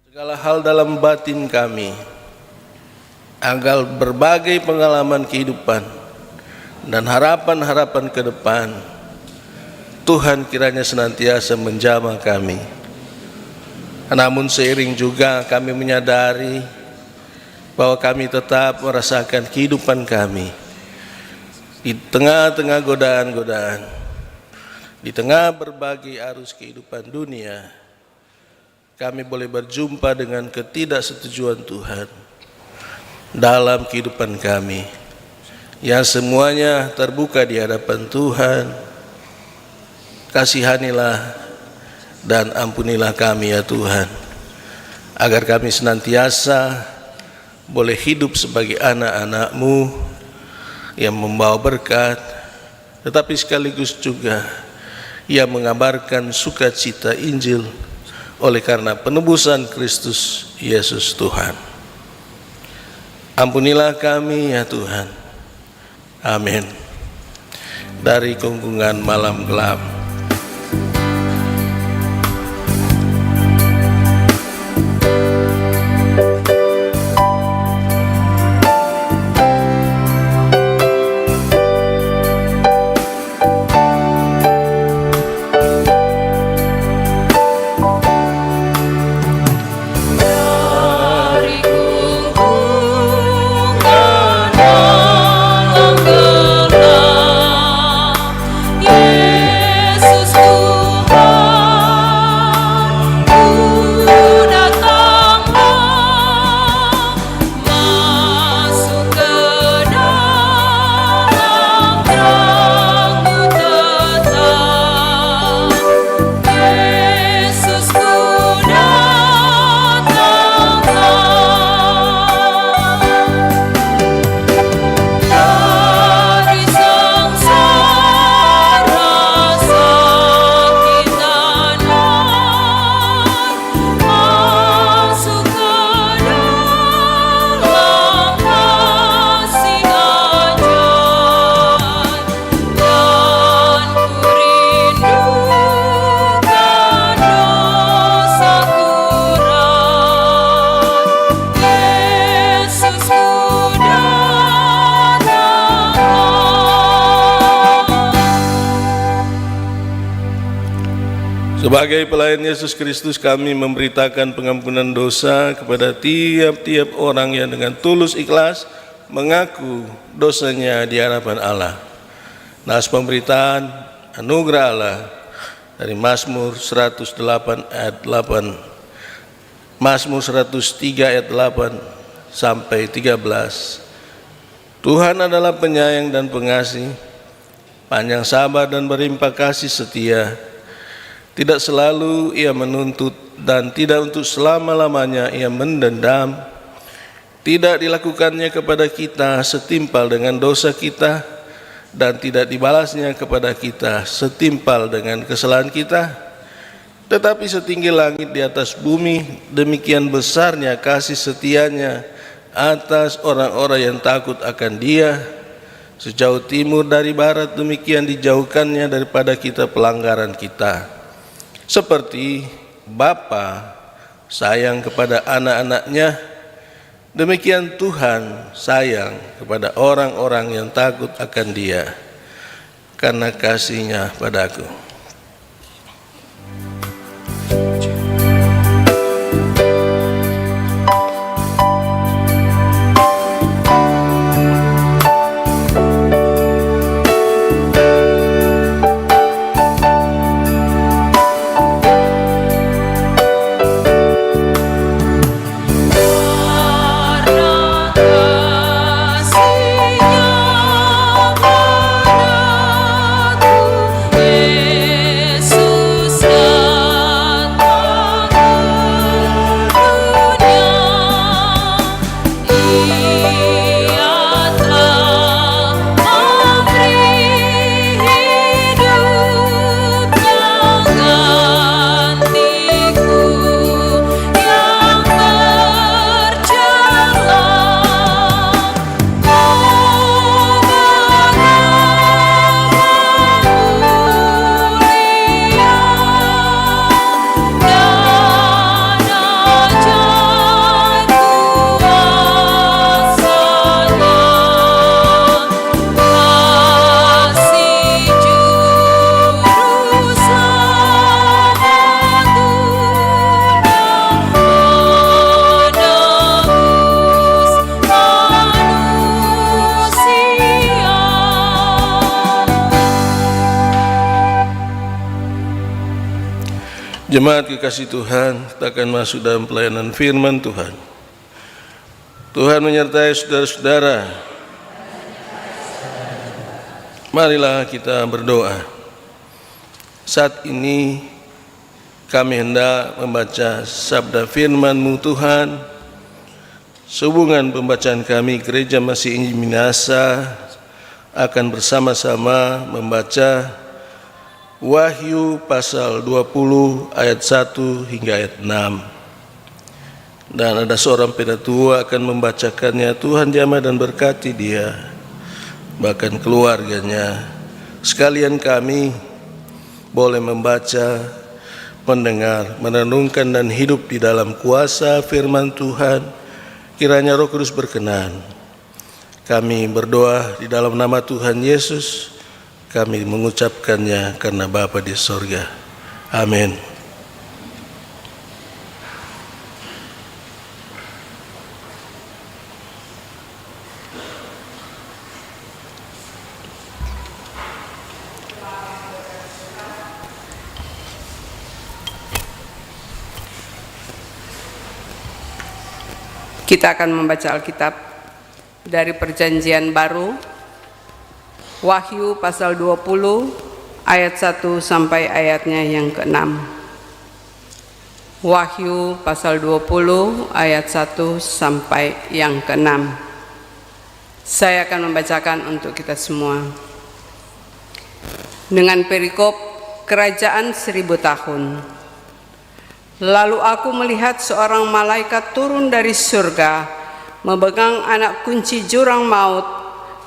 segala hal dalam batin kami, agar berbagai pengalaman kehidupan dan harapan-harapan ke depan, Tuhan kiranya senantiasa menjamah kami. Namun seiring juga kami menyadari bahwa kami tetap merasakan kehidupan kami di tengah-tengah godaan-godaan, di tengah berbagai arus kehidupan dunia. Kami boleh berjumpa dengan ketidaksetujuan Tuhan dalam kehidupan kami, yang semuanya terbuka di hadapan Tuhan. Kasihanilah dan ampunilah kami ya Tuhan, agar kami senantiasa boleh hidup sebagai anak-anak-Mu yang membawa berkat, tetapi sekaligus juga yang mengabarkan sukacita Injil oleh karena penebusan Kristus Yesus Tuhan. Ampunilah kami ya Tuhan. Amin. Dari Gunggungan Malam Gelap. Sebagai pelayan Yesus Kristus, kami memberitakan pengampunan dosa kepada tiap-tiap orang yang dengan tulus ikhlas mengaku dosanya di hadapan Allah. Nas pemberitaan anugerah Allah dari Mazmur 108 ayat 8, Mazmur 103 ayat 8 sampai 13. Tuhan adalah penyayang dan pengasih, panjang sabar dan berlimpah kasih setia. Tidak selalu ia menuntut dan tidak untuk selama-lamanya ia mendendam. Tidak dilakukannya kepada kita setimpal dengan dosa kita, dan tidak dibalasnya kepada kita setimpal dengan kesalahan kita. Tetapi setinggi langit di atas bumi, demikian besarnya kasih setianya atas orang-orang yang takut akan Dia. Sejauh timur dari barat, demikian dijauhkannya daripada kita pelanggaran kita. Seperti Bapa sayang kepada anak-anaknya, demikian Tuhan sayang kepada orang-orang yang takut akan Dia, karena kasih-Nya padaku. Kasih-Nya padaku, Jemaat kekasih Tuhan, kita akan masuk dalam pelayanan firman Tuhan. Tuhan menyertai saudara-saudara. Marilah kita berdoa. Saat ini kami hendak membaca sabda firman-Mu Tuhan. Sehubungan pembacaan kami, Gereja Masih Injil Minasa akan bersama-sama membaca Wahyu pasal 20 ayat 1 hingga ayat 6. Dan ada seorang penatua akan membacakannya. Tuhan jamah dan berkati dia, bahkan keluarganya. Sekalian kami boleh membaca, mendengar, merenungkan dan hidup di dalam kuasa firman Tuhan. Kiranya Roh Kudus berkenan. Kami berdoa di dalam nama Tuhan Yesus. Kami mengucapkannya karena Bapa di sorga. Amin. Kita akan membaca Alkitab dari Perjanjian Baru, Wahyu pasal 20 ayat 1 sampai ayatnya yang ke-6. Wahyu pasal 20 ayat 1 sampai yang ke-6. Saya akan membacakan untuk kita semua. Dengan perikop kerajaan 1000 tahun. Lalu aku melihat seorang malaikat turun dari surga, memegang anak kunci jurang maut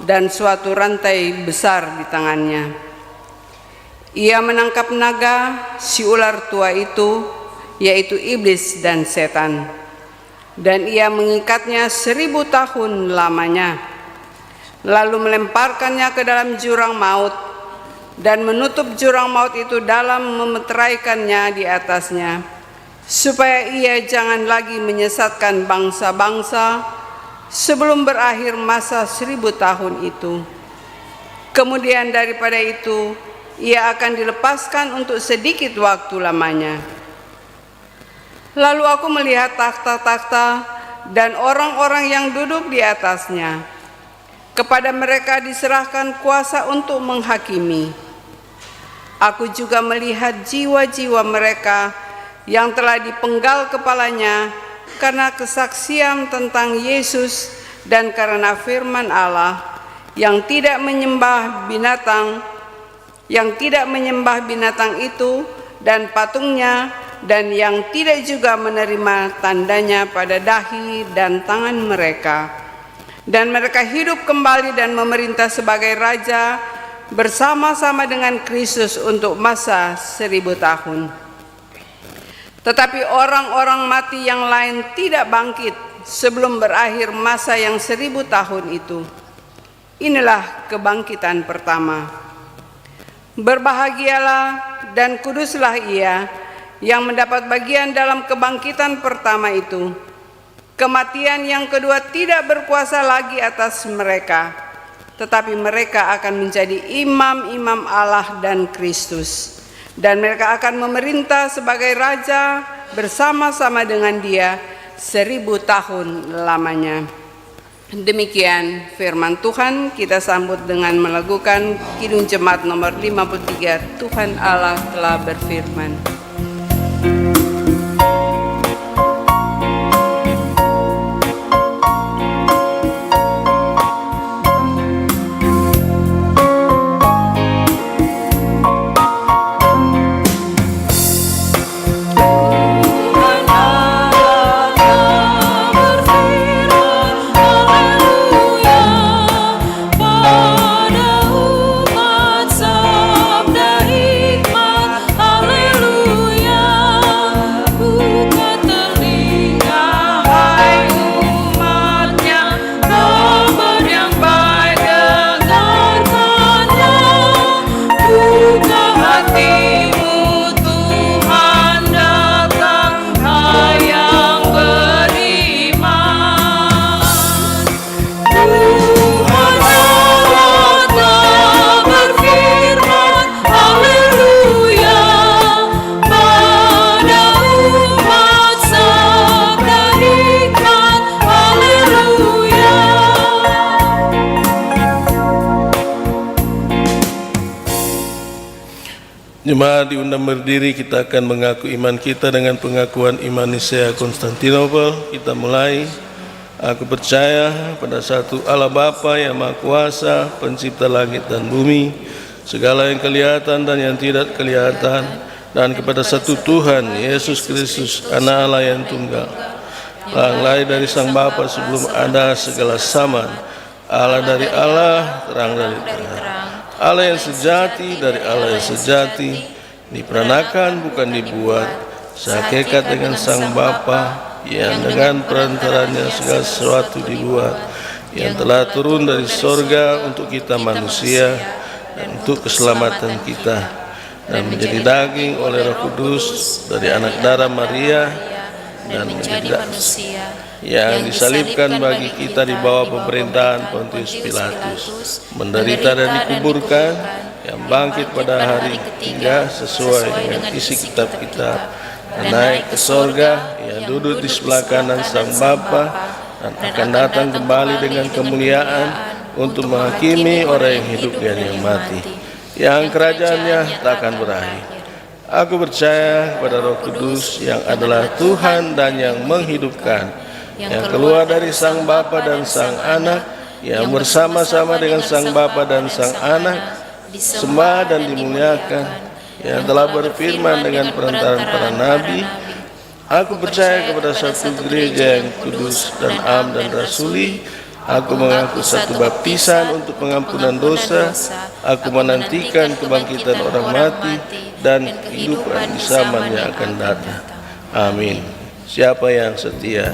dan suatu rantai besar di tangannya. Ia menangkap naga, si ular tua itu, yaitu iblis dan setan, dan ia mengikatnya 1000 tahun lamanya, lalu melemparkannya ke dalam jurang maut, dan menutup jurang maut itu dalam memeteraikannya di atasnya, supaya ia jangan lagi menyesatkan bangsa-bangsa sebelum berakhir masa 1000 tahun itu. Kemudian daripada itu, ia akan dilepaskan untuk sedikit waktu lamanya. Lalu aku melihat takhta-takhta dan orang-orang yang duduk di atasnya. Kepada mereka diserahkan kuasa untuk menghakimi. Aku juga melihat jiwa-jiwa mereka yang telah dipenggal kepalanya karena kesaksian tentang Yesus dan karena firman Allah, yang tidak menyembah binatang itu dan patungnya, dan yang tidak juga menerima tandanya pada dahi dan tangan mereka. Dan mereka hidup kembali dan memerintah sebagai raja bersama-sama dengan Kristus untuk masa 1000 tahun. Tetapi orang-orang mati yang lain tidak bangkit sebelum berakhir masa yang 1000 tahun itu. Inilah kebangkitan pertama. Berbahagialah dan kuduslah ia yang mendapat bagian dalam kebangkitan pertama itu. Kematian yang kedua tidak berkuasa lagi atas mereka, tetapi mereka akan menjadi imam-imam Allah dan Kristus. Dan mereka akan memerintah sebagai raja bersama-sama dengan dia 1000 tahun lamanya. Demikian firman Tuhan. Kita sambut dengan melakukan Kidung Jemaat nomor 53. Tuhan Allah telah berfirman. Pada umat sabda hikmat, haleluya. Jemaat diundang berdiri, kita akan mengaku iman kita dengan pengakuan iman Nisea Konstantinopel. Kita mulai. Aku percaya pada satu Allah Bapa yang Maha Kuasa, pencipta langit dan bumi, segala yang kelihatan dan yang tidak kelihatan, dan kepada satu Tuhan, Yesus Kristus, Anak Allah yang tunggal, yang lahir dari Sang Bapa sebelum ada segala zaman, Allah dari Allah, terang dari terang, Allah yang sejati dari Allah yang sejati, diperanakan bukan dibuat, sehakikat dengan Sang Bapa, yang dengan perantaranya segala sesuatu dibuat, yang telah turun dari sorga untuk kita manusia dan untuk keselamatan kita, dan menjadi daging oleh Roh Kudus dari anak darah Maria, dan menjadi manusia, yang disalibkan bagi kita di bawah pemerintahan Pontius Pilatus, menderita dan dikuburkan, yang bangkit pada hari ketiga sesuai dengan isi kitab-kitab, dan naik ke sorga, yang duduk di sebelah kanan Sang Bapa, dan akan datang kembali dengan kemuliaan untuk menghakimi orang yang hidup dan yang mati, yang kerajaannya tak akan berakhir. Aku percaya pada Roh Kudus yang adalah Tuhan dan yang menghidupkan, yang keluar dari Sang Bapa dan Sang Anak, yang bersama-sama dengan Sang Bapa dan Sang Anak, disembah dan dimuliakan, yang telah berfirman dengan perantaraan para nabi. Aku percaya kepada satu gereja yang kudus dan am dan rasuli. Aku mengaku satu baptisan untuk pengampunan dosa. Aku menantikan kebangkitan orang mati dan kehidupan di zaman yang akan datang. Amin. Siapa yang setia?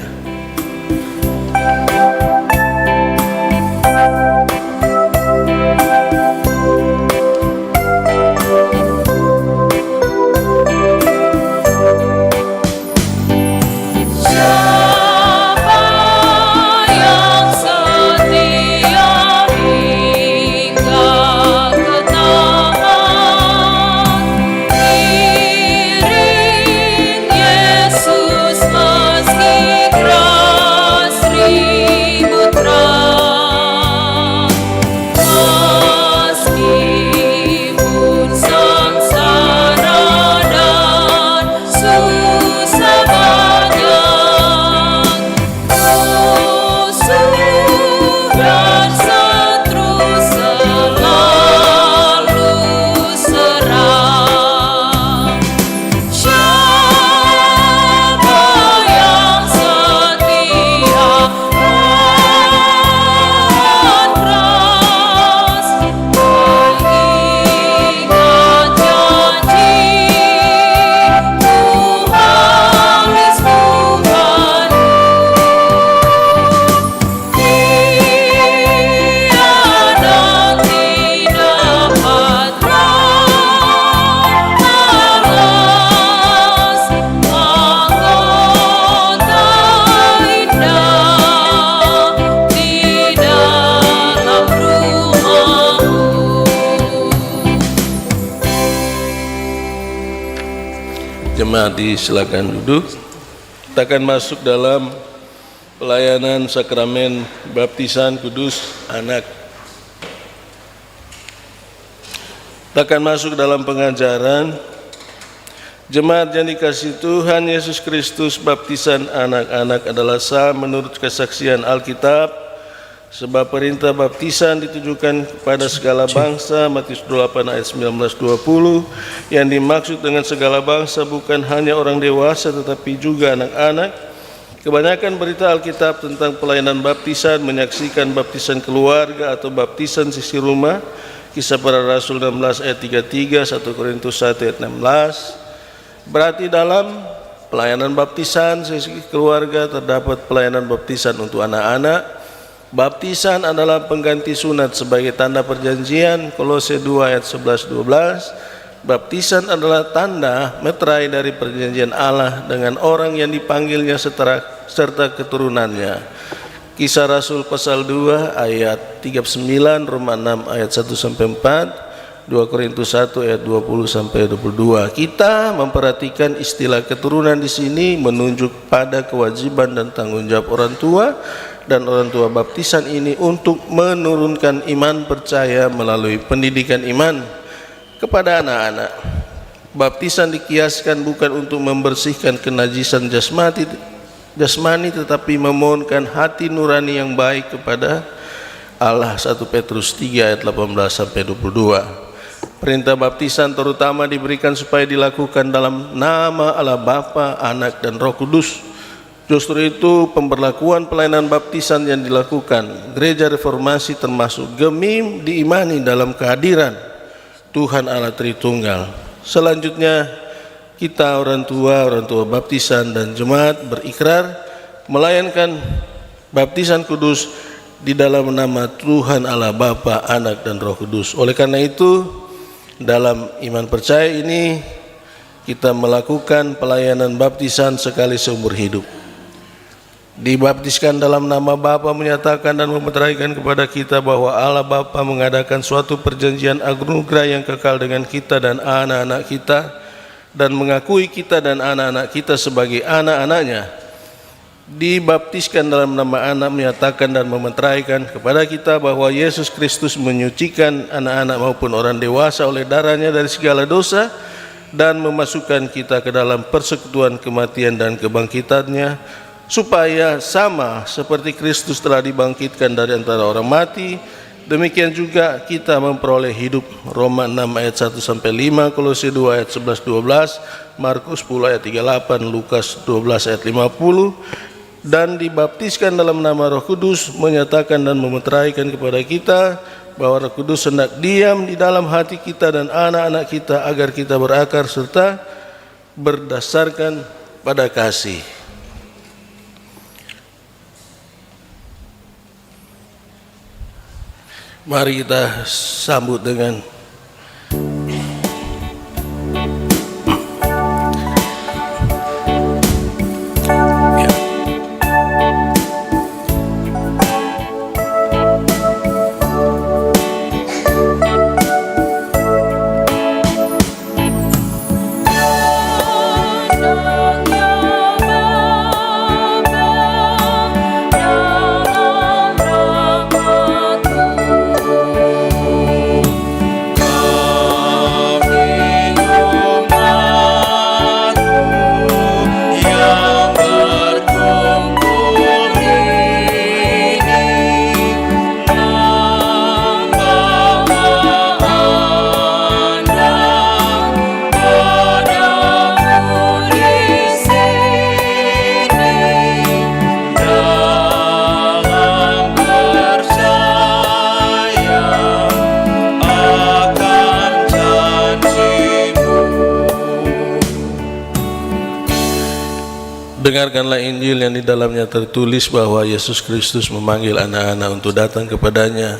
Jemaat silakan duduk. Kita akan masuk dalam pelayanan sakramen baptisan kudus anak. Kita akan masuk dalam pengajaran jemaat yang dikasihi Tuhan Yesus Kristus. Baptisan anak-anak adalah sah menurut kesaksian Alkitab, sebab perintah baptisan ditujukan kepada segala bangsa. Matius 28 ayat 19-20. Yang dimaksud dengan segala bangsa bukan hanya orang dewasa tetapi juga anak-anak. Kebanyakan berita Alkitab tentang pelayanan baptisan menyaksikan baptisan keluarga atau baptisan sisi rumah. Kisah Para Rasul 16 ayat 33, 1 Korintus 1 ayat 16. Berarti dalam pelayanan baptisan sisi keluarga terdapat pelayanan baptisan untuk anak-anak. Baptisan adalah pengganti sunat sebagai tanda perjanjian. Kolose 2 ayat 11-12. Baptisan adalah tanda meterai dari perjanjian Allah dengan orang yang dipanggilnya serta keturunannya. Kisah Rasul pasal 2 ayat 39, Roma 6 ayat 1-4, 2 Korintus 1 ayat 20-22. Kita memperhatikan istilah keturunan di sini menunjuk pada kewajiban dan tanggung jawab orang tua dan orang tua baptisan ini untuk menurunkan iman percaya melalui pendidikan iman kepada anak-anak. Baptisan dikiaskan bukan untuk membersihkan kenajisan jasmani tetapi memohonkan hati nurani yang baik kepada Allah. 1 Petrus 3 ayat 18 sampai 22. Perintah baptisan terutama diberikan supaya dilakukan dalam nama Allah Bapa, Anak dan Roh Kudus. Justru itu pemberlakuan pelayanan baptisan yang dilakukan Gereja Reformasi termasuk gemim diimani dalam kehadiran Tuhan Allah Tritunggal. Selanjutnya kita orang tua baptisan dan jemaat berikrar melayankan baptisan kudus di dalam nama Tuhan Allah Bapa, Anak dan Roh Kudus. Oleh karena itu dalam iman percaya ini kita melakukan pelayanan baptisan sekali seumur hidup. Dibaptiskan dalam nama Bapa menyatakan dan memeteraikan kepada kita bahwa Allah Bapa mengadakan suatu perjanjian anugerah yang kekal dengan kita dan anak-anak kita, dan mengakui kita dan anak-anak kita sebagai anak-anaknya. Dibaptiskan dalam nama Anak menyatakan dan memeteraikan kepada kita bahwa Yesus Kristus menyucikan anak-anak maupun orang dewasa oleh darahnya dari segala dosa dan memasukkan kita ke dalam persekutuan kematian dan kebangkitannya, supaya sama seperti Kristus telah dibangkitkan dari antara orang mati, demikian juga kita memperoleh hidup. Roma 6 ayat 1 sampai 5, Kolose 2 ayat 11 12, Markus 10 ayat 38, Lukas 12 ayat 50. Dan dibaptiskan dalam nama Roh Kudus menyatakan dan memeteraikan kepada kita bahwa Roh Kudus hendak diam di dalam hati kita dan anak-anak kita agar kita berakar serta berdasarkan pada kasih. Mari kita sambut dengan dengarkanlah Injil yang di dalamnya tertulis bahwa Yesus Kristus memanggil anak-anak untuk datang kepadanya.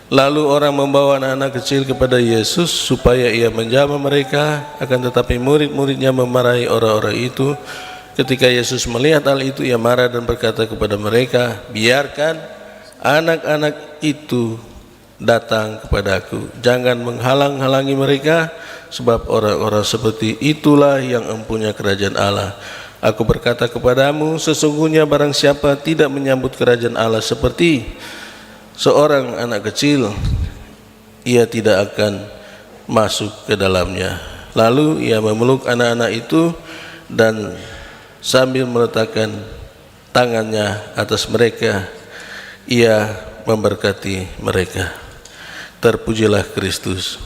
Lalu orang membawa anak-anak kecil kepada Yesus supaya ia menjamah mereka, akan tetapi murid-muridnya memarahi orang-orang itu. Ketika Yesus melihat hal itu, ia marah dan berkata kepada mereka, biarkan anak-anak itu datang kepadaku, jangan menghalang-halangi mereka, sebab orang-orang seperti itulah yang empunya kerajaan Allah. Aku berkata kepadamu, sesungguhnya barang siapa tidak menyambut kerajaan Allah seperti seorang anak kecil, ia tidak akan masuk ke dalamnya. Lalu ia memeluk anak-anak itu dan sambil meletakkan tangannya atas mereka, ia memberkati mereka. Terpujilah Kristus.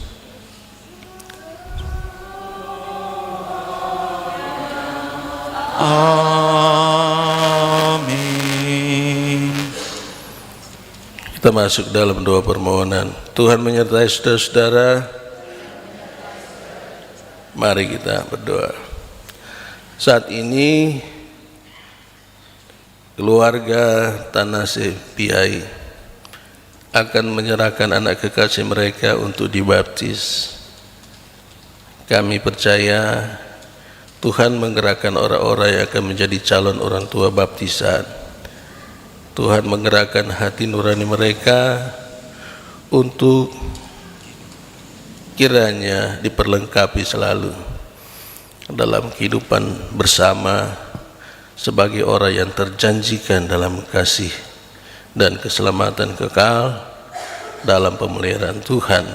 Amin. Kita masuk dalam doa permohonan. Tuhan menyertai saudara-saudara. Mari kita berdoa. Saat ini keluarga Tanase Piai akan menyerahkan anak kekasih mereka untuk dibaptis. Kami percaya Tuhan menggerakkan orang-orang yang akan menjadi calon orang tua baptisan. Tuhan menggerakkan hati nurani mereka untuk kiranya diperlengkapi selalu dalam kehidupan bersama sebagai orang yang terjanjikan dalam kasih dan keselamatan kekal dalam pemeliharaan Tuhan.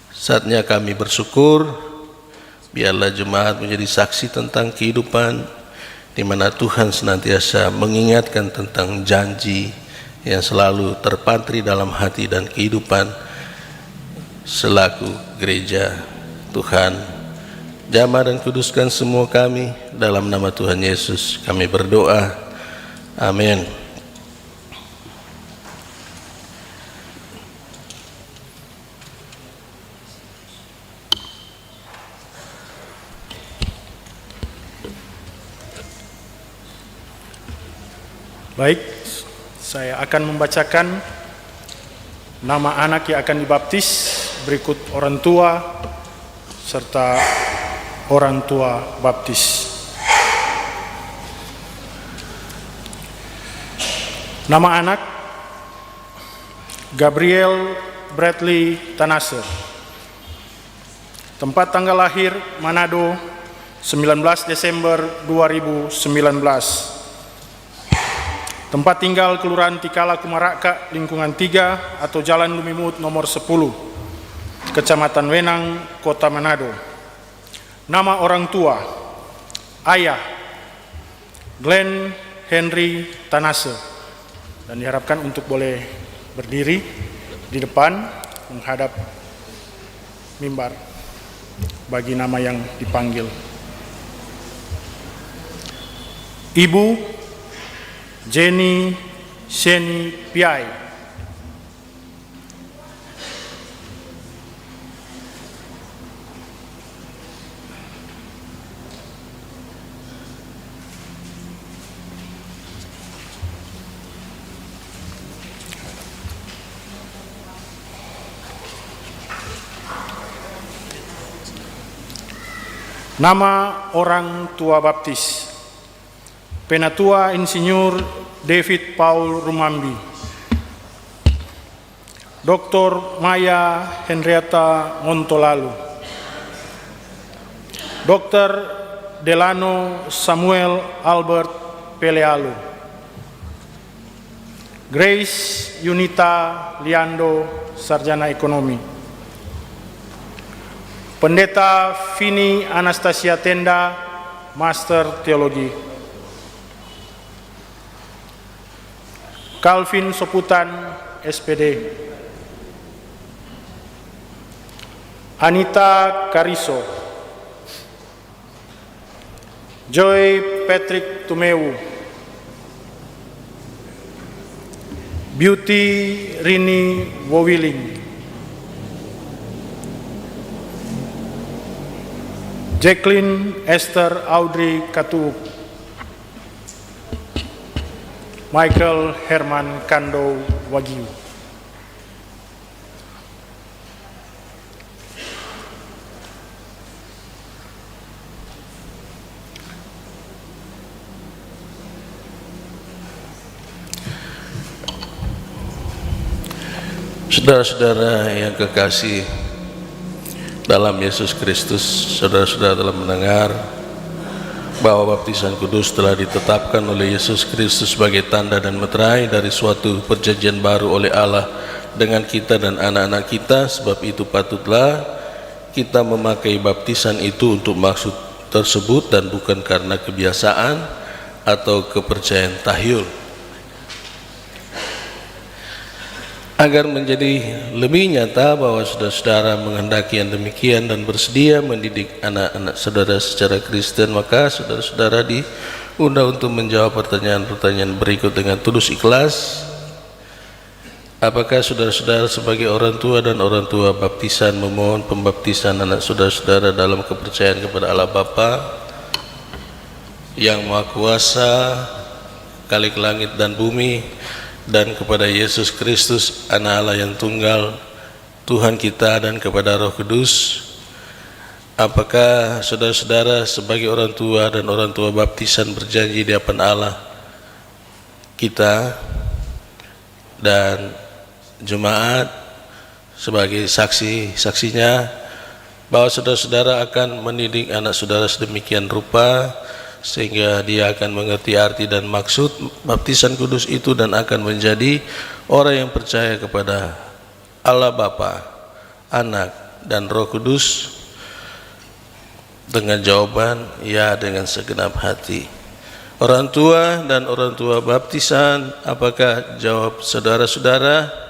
Saatnya kami bersyukur Biarlah jemaat menjadi saksi tentang kehidupan, di mana Tuhan senantiasa mengingatkan tentang janji yang selalu terpatri dalam hati dan kehidupan selaku gereja Tuhan. Jamah dan kuduskan semua kami dalam nama Tuhan Yesus kami berdoa. Amin. Baik, saya akan membacakan nama anak yang akan dibaptis, berikut orang tua serta orang tua baptis. Nama anak Gabriel Bradley Tanase. Tempat tanggal lahir Manado 19 Desember 2019. Tempat tinggal Kelurahan Tikala Kumaraka, lingkungan 3 atau Jalan Lumimut nomor 10, Kecamatan Wenang, Kota Manado. Nama orang tua, ayah Glenn Henry Tanase, dan diharapkan untuk boleh berdiri di depan menghadap mimbar bagi nama yang dipanggil. Ibu Jenny Sheni Piai. Nama orang tua baptis, Penatua Insinyur David Paul Rumambi, Dr. Maya Henrietta Montolalu, Dr. Delano Samuel Albert Pelealu, Grace Yunita Liando, Sarjana Ekonomi, Pendeta Vini Anastasia Tenda, Master Teologi, Calvin Soputan, SPD, Anita Kariso, Joy Patrick Tumeu, Beauty Rini Wowiling, Jacqueline Esther Audrey Katuuk, Michael Herman Kando Wagyu. Saudara-saudara yang kekasih dalam Yesus Kristus, saudara-saudara telah mendengar bahwa baptisan kudus telah ditetapkan oleh Yesus Kristus sebagai tanda dan meterai dari suatu perjanjian baru oleh Allah dengan kita dan anak-anak kita. Sebab itu patutlah kita memakai baptisan itu untuk maksud tersebut dan bukan karena kebiasaan atau kepercayaan tahyul. Agar menjadi lebih nyata bahwa saudara-saudara menghendaki yang demikian dan bersedia mendidik anak-anak saudara secara Kristen, maka saudara-saudara diundang untuk menjawab pertanyaan-pertanyaan berikut dengan tulus ikhlas. Apakah saudara-saudara sebagai orang tua dan orang tua baptisan memohon pembaptisan anak saudara-saudara dalam kepercayaan kepada Allah Bapa yang Maha Kuasa, Khalik langit dan bumi, dan kepada Yesus Kristus Anak Allah yang tunggal, Tuhan kita, dan kepada Roh Kudus? Apakah saudara-saudara sebagai orang tua dan orang tua baptisan berjanji di hadapan Allah kita dan jemaat sebagai saksi-saksinya bahwa saudara-saudara akan mendidik anak saudara sedemikian rupa sehingga dia akan mengerti arti dan maksud baptisan kudus itu dan akan menjadi orang yang percaya kepada Allah Bapa, Anak, dan Roh Kudus? dengan jawaban ya dengan segenap hati. Orang tua dan orang tua baptisan, apakah jawab saudara-saudara?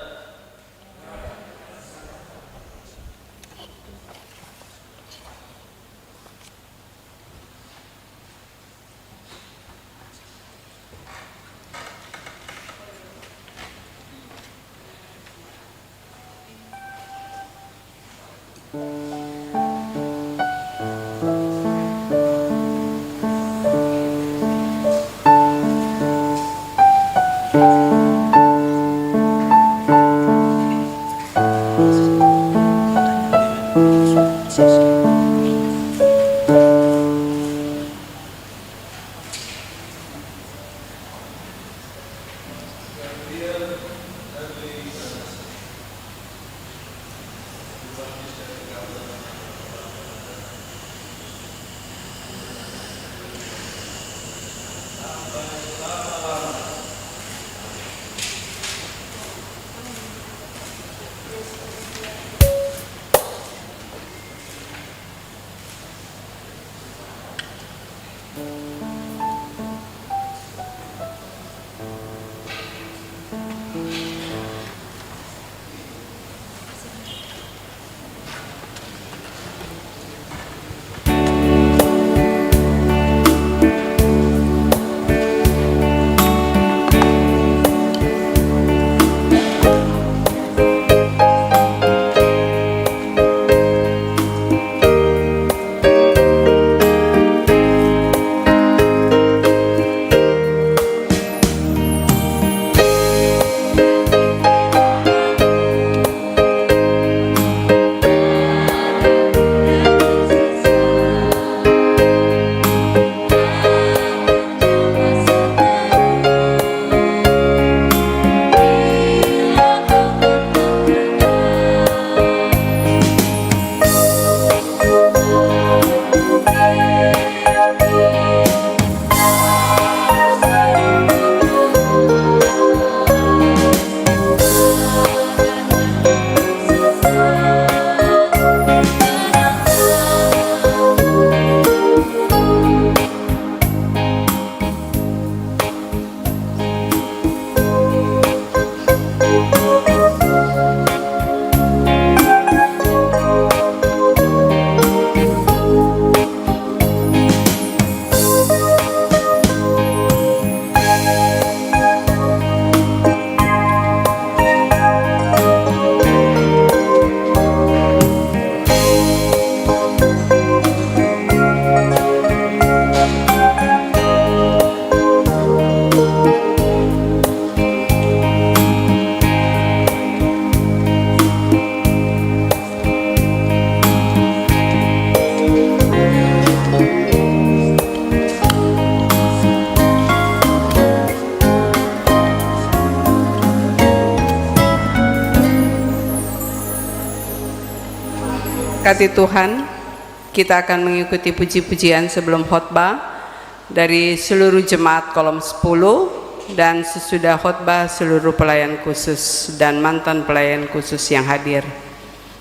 Berkati Tuhan, kita akan mengikuti puji-pujian sebelum khotbah dari seluruh jemaat kolom 10 dan sesudah khotbah seluruh pelayan khusus dan mantan pelayan khusus yang hadir.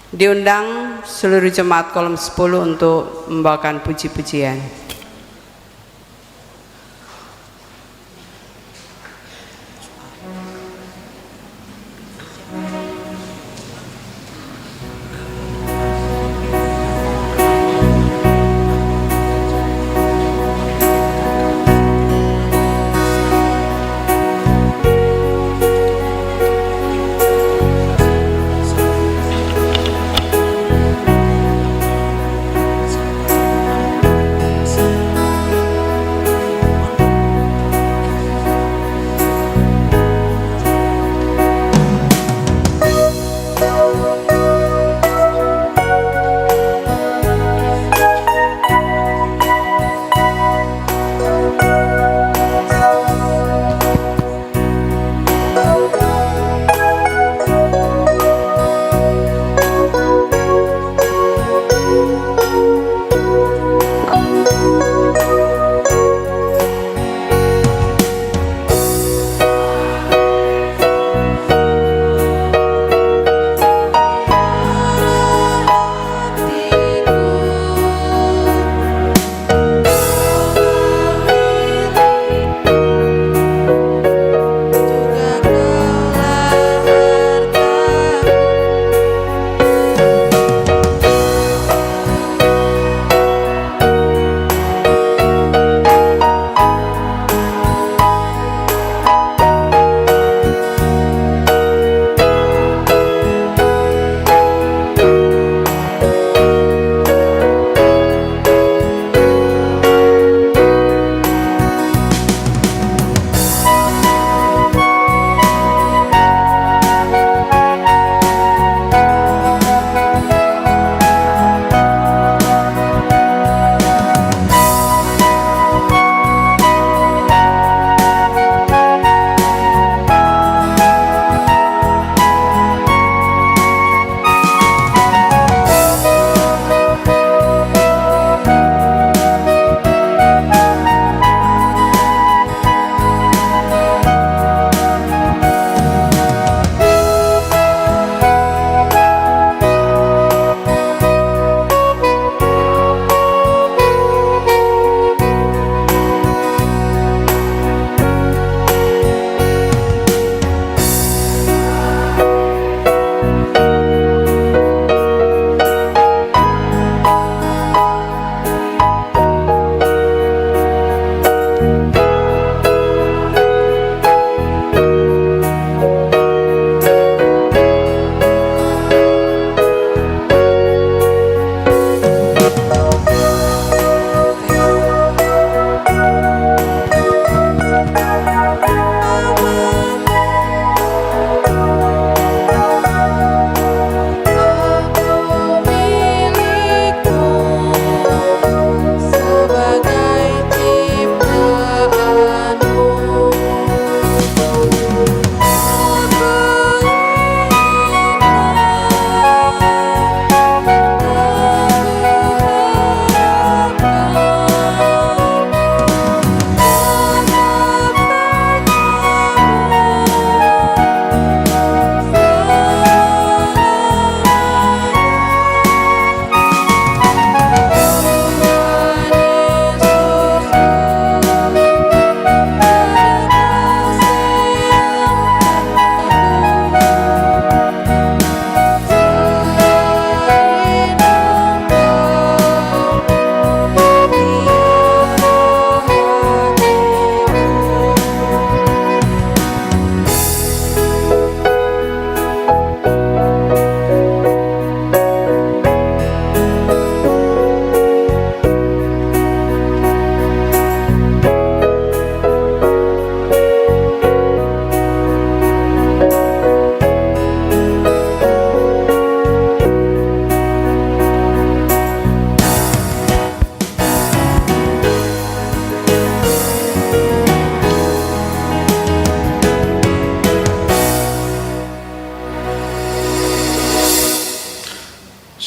Diundang seluruh jemaat kolom 10 untuk membawakan puji-pujian.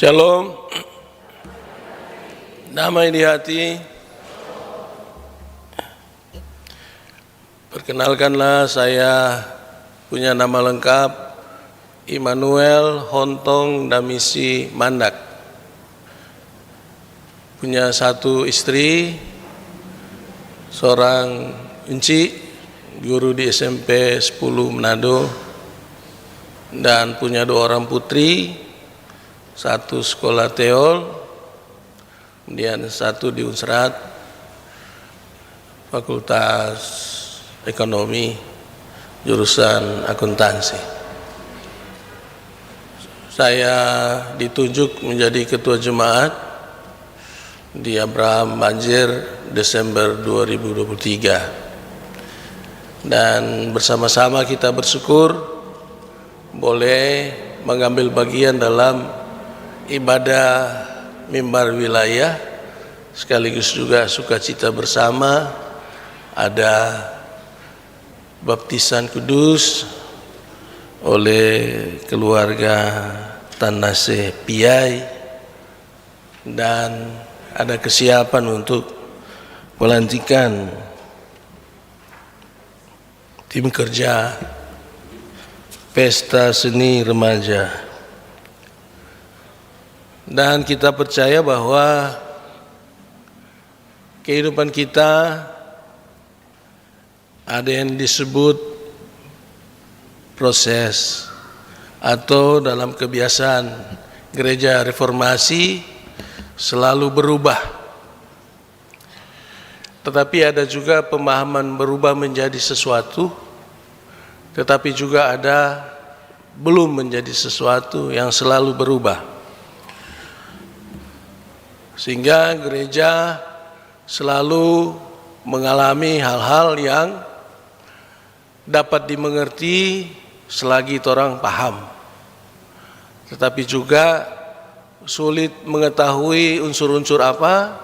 Shalom. Damai di hati. Perkenalkanlah, saya punya nama lengkap Immanuel Hontong Damisi Mandak. Punya satu istri, seorang Enci, guru di SMP 10 Manado, dan punya 2 orang putri, satu sekolah teol, kemudian satu di Unsrat, Fakultas Ekonomi, jurusan akuntansi. Saya ditunjuk menjadi ketua jemaat di Abraham Banjir Desember 2023. Dan bersama-sama kita bersyukur boleh mengambil bagian dalam ibadah mimbar wilayah, sekaligus juga sukacita bersama, ada baptisan kudus oleh keluarga Tanase Piai, dan ada kesiapan untuk pelantikan tim kerja pesta seni remaja. Dan kita percaya bahwa kehidupan kita ada yang disebut proses, atau dalam kebiasaan gereja reformasi selalu berubah. Tetapi ada juga pemahaman berubah menjadi sesuatu, tetapi juga ada belum menjadi sesuatu yang selalu berubah. Sehingga gereja selalu mengalami hal-hal yang dapat dimengerti selagi orang paham, tetapi juga sulit mengetahui unsur-unsur apa,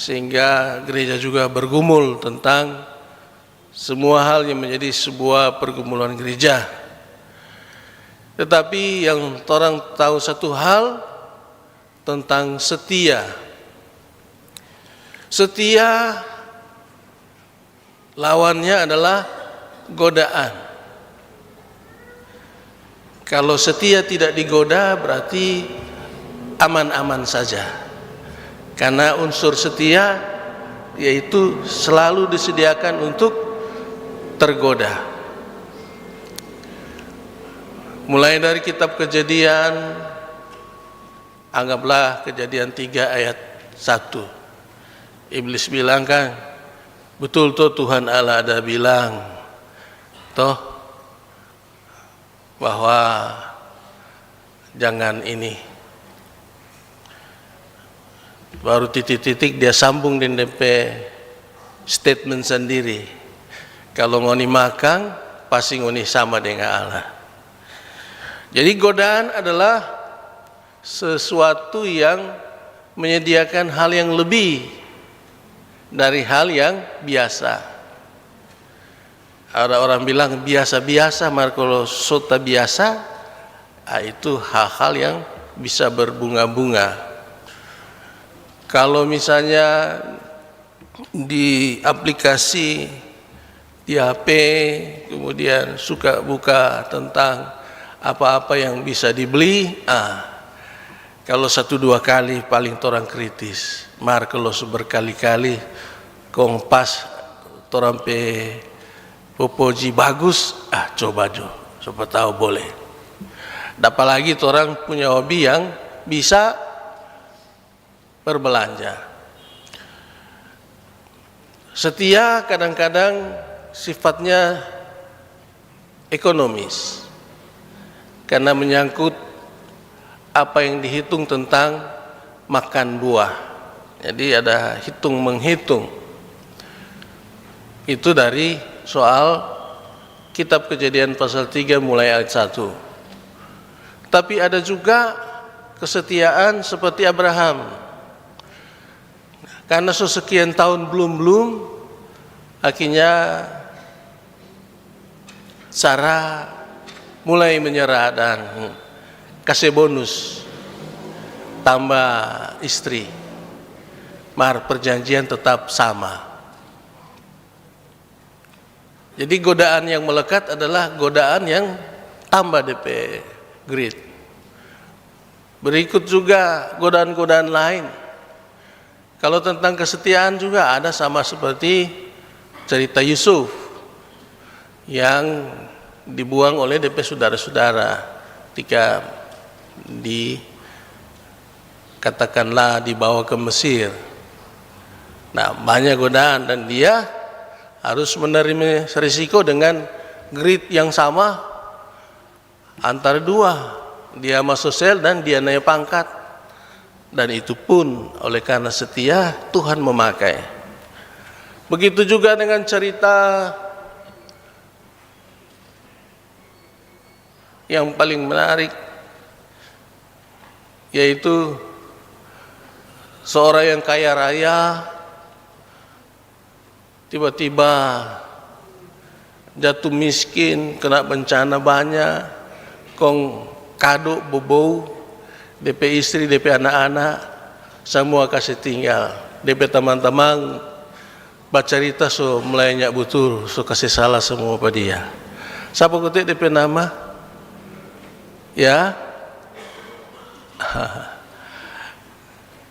sehingga gereja juga bergumul tentang semua hal yang menjadi sebuah pergumulan gereja. Tetapi yang orang tahu satu hal tentang setia. Setia lawannya adalah godaan. Kalau setia tidak digoda berarti aman-aman saja. Karena unsur setia yaitu selalu disediakan untuk tergoda. Mulai dari kitab Kejadian, anggaplah Kejadian 3 ayat 1. Iblis bilang kan, betul toh Tuhan Allah ada bilang toh bahwa jangan ini. Baru titik-titik dia sambung di DP statement sendiri. Kalau ngoni makan, pasti ngoni sama dengan Allah. Jadi godaan adalah sesuatu yang menyediakan hal yang lebih dari hal yang biasa. Ada orang bilang biasa-biasa, maka kalau sota biasa, itu hal-hal yang bisa berbunga-bunga. Kalau misalnya di aplikasi, di HP, kemudian suka buka tentang apa-apa yang bisa dibeli, kalau 1-2 kali paling orang kritis. Mar kalau berkali-kali kompas orang pe popoji bagus, coba jo, siapa tahu boleh. Apalagi orang punya hobi yang bisa berbelanja. Setia kadang-kadang sifatnya ekonomis, karena menyangkut apa yang dihitung tentang makan buah. Jadi ada hitung-menghitung. Itu dari soal kitab Kejadian pasal 3 mulai ayat 1. Tapi ada juga kesetiaan seperti Abraham. Karena sekian tahun belum, akhirnya Sarah mulai menyerah dan kasih bonus. tambah istri. Mahar perjanjian tetap sama. Jadi godaan yang melekat adalah godaan yang tambah DP grid. Berikut juga godaan-godaan lain. Kalau tentang kesetiaan juga ada, sama seperti cerita Yusuf yang dibuang oleh DP saudara-saudara ketika katakanlah dibawa ke Mesir. Nah, banyak godaan dan dia harus menerima risiko dengan grid yang sama antara dua. Dia masuk sel dan dia naik pangkat. Dan itu pun oleh karena setia Tuhan memakai. Begitu juga dengan cerita yang paling menarik, yaitu seorang yang kaya raya tiba-tiba jatuh miskin, kena bencana banyak, kong kado bobou, DP istri, DP anak-anak, semua kasih tinggal. DP teman-teman baca cerita so melayaknya betul, so kasih salah semua pada dia. Siapa kutik DP nama? Ya.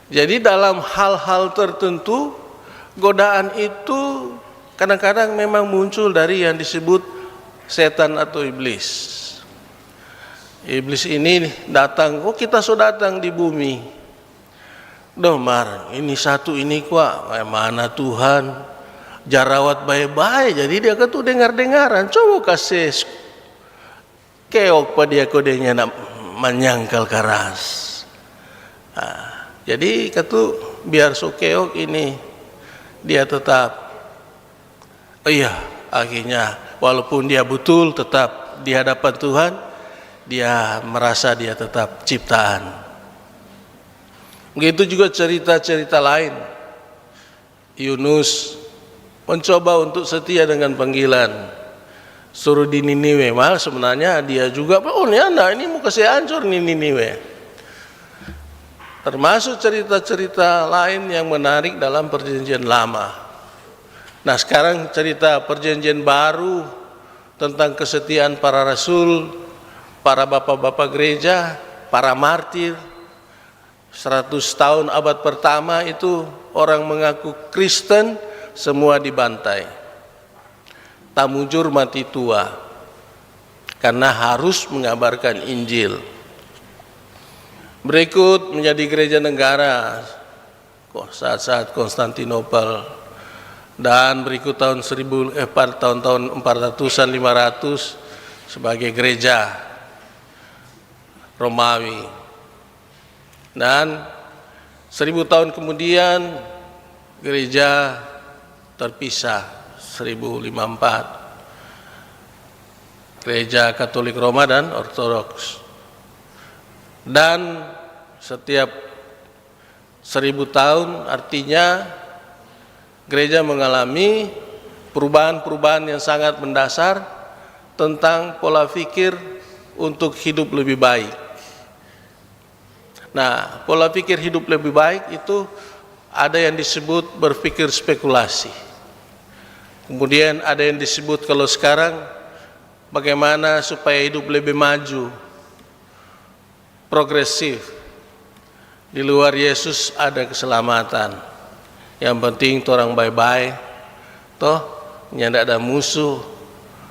Jadi dalam hal-hal tertentu, godaan itu kadang-kadang memang muncul dari yang disebut setan atau iblis. Iblis ini datang, oh kita sudah datang di bumi. Domar, ini satu ini kuat, mana Tuhan jarawat baik-baik. Jadi dia ketu dengar-dengaran, coba kasih keok pada dia kodenya nak menyangkal keras. Nah, jadi ketu biar so keok ini dia tetap, oh iya, akhirnya walaupun dia betul tetap di hadapan Tuhan, dia merasa dia tetap ciptaan. Begitu juga cerita-cerita lain. Yunus mencoba untuk setia dengan panggilan, suruh di Niniwe, malah sebenarnya dia juga, oh ini anak ini mau kasih hancur nih Niniwe. Termasuk cerita-cerita lain yang menarik dalam perjanjian lama. Nah sekarang cerita perjanjian baru tentang kesetiaan para rasul, para bapak-bapak gereja, para martir. 100 tahun abad pertama itu orang mengaku Kristen semua dibantai. Tamujur mati tua karena harus mengabarkan Injil. Berikut menjadi gereja negara saat-saat Konstantinopel, dan berikut tahun tahun-tahun 400-an 500 sebagai gereja Romawi, dan 1000 tahun kemudian gereja terpisah 1054, gereja Katolik Roma dan Ortodoks. Dan setiap 1000 tahun artinya gereja mengalami perubahan-perubahan yang sangat mendasar tentang pola pikir untuk hidup lebih baik. Nah, pola pikir hidup lebih baik itu ada yang disebut berpikir spekulasi. Kemudian ada yang disebut kalau sekarang bagaimana supaya hidup lebih maju, progresif. Di luar Yesus ada keselamatan. Yang penting orang baik-baik, toh nyandak ada musuh,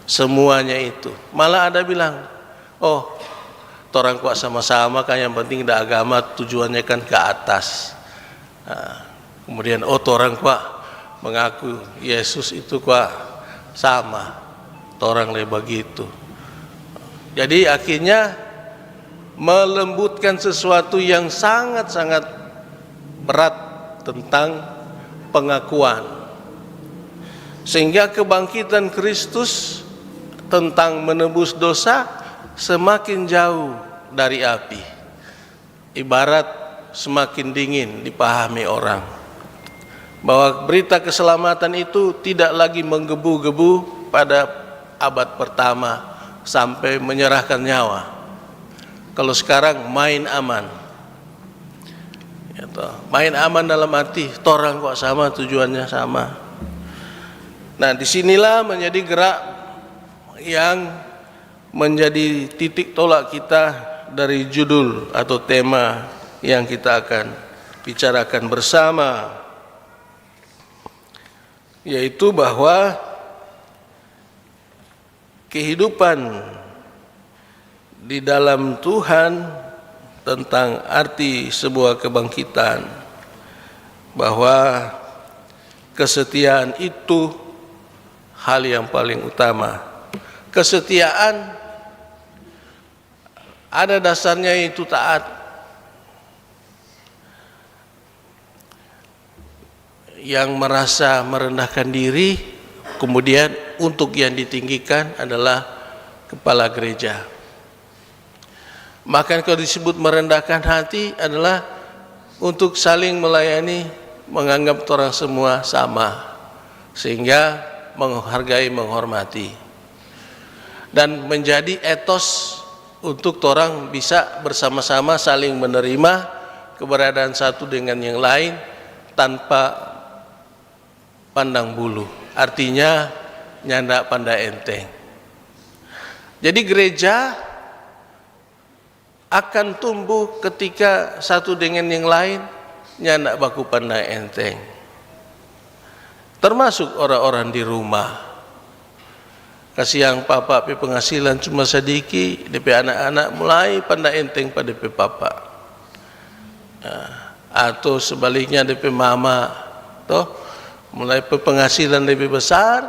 semuanya itu. Malah ada bilang, oh, orang kuat sama-sama kan, yang penting ada agama, tujuannya kan ke atas. Nah, kemudian orang kuat mengaku Yesus itu kuat sama, orang lebih begitu. Jadi akhirnya melembutkan sesuatu yang sangat-sangat berat tentang pengakuan, sehingga kebangkitan Kristus tentang menebus dosa semakin jauh dari api, ibarat semakin dingin dipahami orang, bahwa berita keselamatan itu tidak lagi menggebu-gebu pada abad pertama sampai menyerahkan nyawa. Kalau sekarang main aman. gitu. Main aman dalam arti torang kok sama, tujuannya sama. Nah, disinilah menjadi gerak yang menjadi titik tolak kita dari judul atau tema yang kita akan bicarakan bersama, yaitu bahwa kehidupan di dalam Tuhan tentang arti sebuah kebangkitan, bahwa kesetiaan itu hal yang paling utama. Kesetiaan ada dasarnya itu taat. Yang merasa merendahkan diri, kemudian untuk yang ditinggikan adalah kepala gereja. Maka kalau disebut merendahkan hati adalah untuk saling melayani, menganggap orang semua sama, sehingga menghargai, menghormati, dan menjadi etos untuk orang bisa bersama-sama saling menerima keberadaan satu dengan yang lain tanpa pandang bulu. Artinya nyanda pandai enteng. Jadi gereja akan tumbuh ketika satu dengan yang lain nyanda baku pandai enteng. Termasuk orang-orang di rumah. Kasih yang papa pe penghasilan cuma sedikit, DP anak-anak mulai pandai enteng pada DP papa. Atau sebaliknya DP mama, toh mulai penghasilan lebih besar,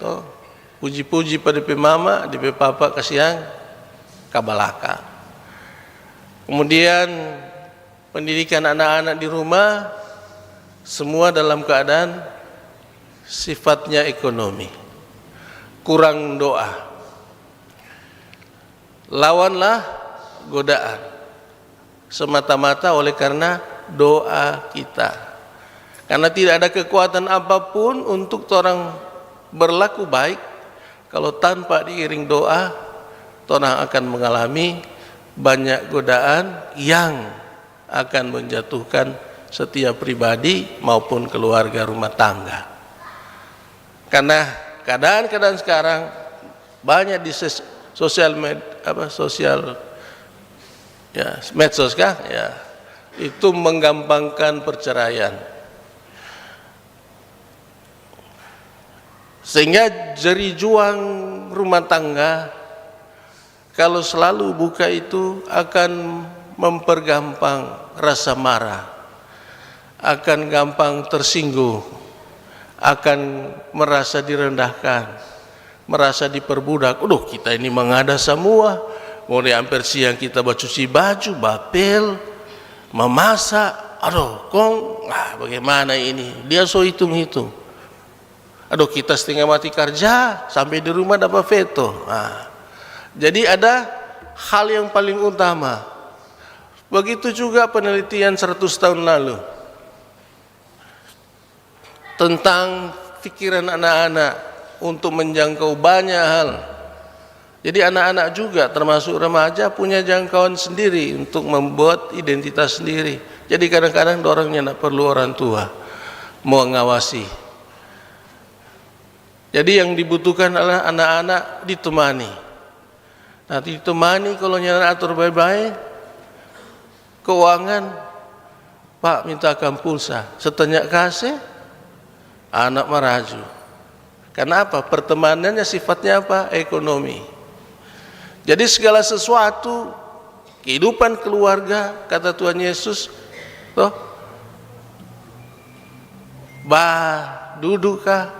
toh puji-puji pada DP mama, DP papa kasih yang kabalaka. Kemudian pendidikan anak-anak di rumah semua dalam keadaan sifatnya ekonomi, kurang doa. Lawanlah godaan semata-mata oleh karena doa kita. Karena tidak ada kekuatan apapun untuk orang berlaku baik kalau tanpa diiring doa, orang akan mengalami banyak godaan yang akan menjatuhkan setiap pribadi maupun keluarga rumah tangga. Karena keadaan-keadaan sekarang banyak di medsos kah? Ya, itu menggampangkan perceraian. Sehingga jeri juang rumah tangga kalau selalu buka itu akan mempergampang rasa marah, akan gampang tersinggung, akan merasa direndahkan, merasa diperbudak. Udah kita ini mengada semua, mulai hampir siang kita cuci baju, bapel, memasak. Aduh, kong, bagaimana ini? Dia so hitung-hitung. Aduh, kita setengah mati kerja, sampai di rumah dapat veto. Jadi ada hal yang paling utama. Begitu juga penelitian 100 tahun lalu tentang pikiran anak-anak untuk menjangkau banyak hal. Jadi anak-anak juga termasuk remaja punya jangkauan sendiri untuk membuat identitas sendiri. Jadi kadang-kadang orangnya tidak perlu orang tua mau mengawasi. Jadi yang dibutuhkan adalah anak-anak ditemani. Nanti ditemani kalau nyana atur baik-baik, keuangan, Pak mintakan pulsa, setanya kasih, anak meraju. Karena apa? Pertemanannya sifatnya apa? Ekonomi. Jadi segala sesuatu, kehidupan keluarga, kata Tuhan Yesus, toh, dudukkah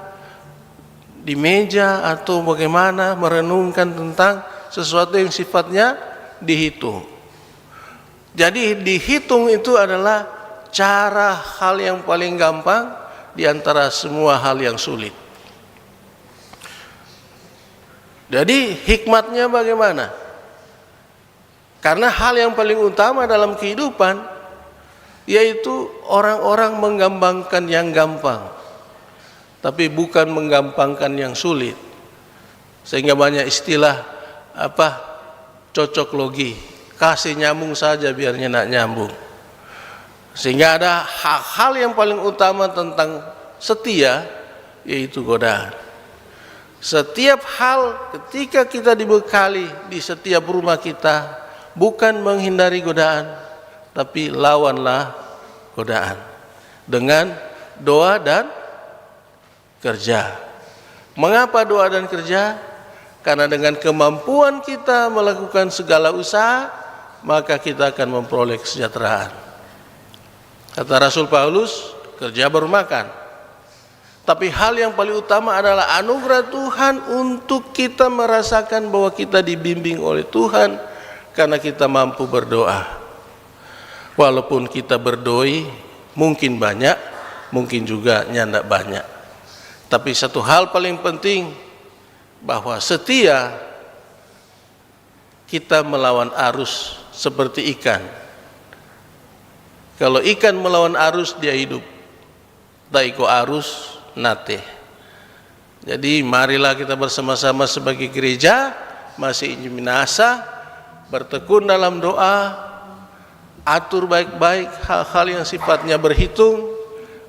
di meja atau bagaimana merenungkan tentang sesuatu yang sifatnya dihitung. Jadi dihitung itu adalah cara hal yang paling gampang di antara semua hal yang sulit. Jadi hikmatnya bagaimana? Karena hal yang paling utama dalam kehidupan yaitu orang-orang menggampangkan yang gampang, tapi bukan menggampangkan yang sulit. Sehingga banyak istilah cocok logi, kasih nyambung saja biarnya nak nyambung. Sehingga ada hal-hal yang paling utama tentang setia, yaitu godaan. Setiap hal ketika kita dibekali di setiap rumah kita, bukan menghindari godaan, tapi lawanlah godaan dengan doa dan kerja. Mengapa doa dan kerja? Karena dengan kemampuan kita melakukan segala usaha, maka kita akan memperoleh kesejahteraan. Kata Rasul Paulus, kerja baru makan. Tapi hal yang paling utama adalah anugerah Tuhan untuk kita merasakan bahwa kita dibimbing oleh Tuhan karena kita mampu berdoa. Walaupun kita berdoi mungkin banyak, mungkin juga nyandak banyak. Tapi satu hal paling penting, bahwa setia kita melawan arus seperti ikan. Kalau ikan melawan arus, dia hidup. Taiko arus nate. Jadi marilah kita bersama-sama sebagai gereja masih minasa, bertekun dalam doa, atur baik-baik hal-hal yang sifatnya berhitung,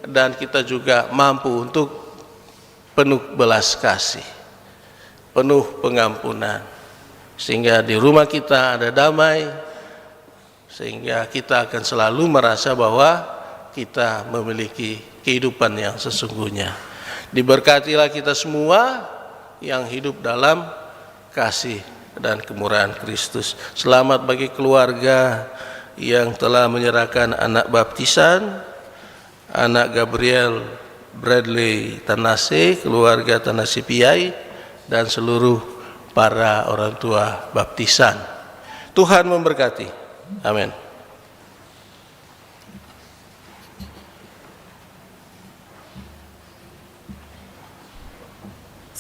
dan kita juga mampu untuk penuh belas kasih, penuh pengampunan, sehingga di rumah kita ada damai, sehingga kita akan selalu merasa bahwa kita memiliki kehidupan yang sesungguhnya. Diberkatilah kita semua yang hidup dalam kasih dan kemurahan Kristus. Selamat bagi keluarga yang telah menyerahkan anak baptisan, anak Gabriel Bradley Tanase, keluarga Tanase Piai, dan seluruh para orang tua baptisan. Tuhan memberkati. Amin.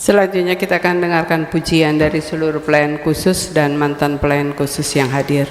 Selanjutnya kita akan dengarkan pujian dari seluruh pelayan khusus dan mantan pelayan khusus yang hadir.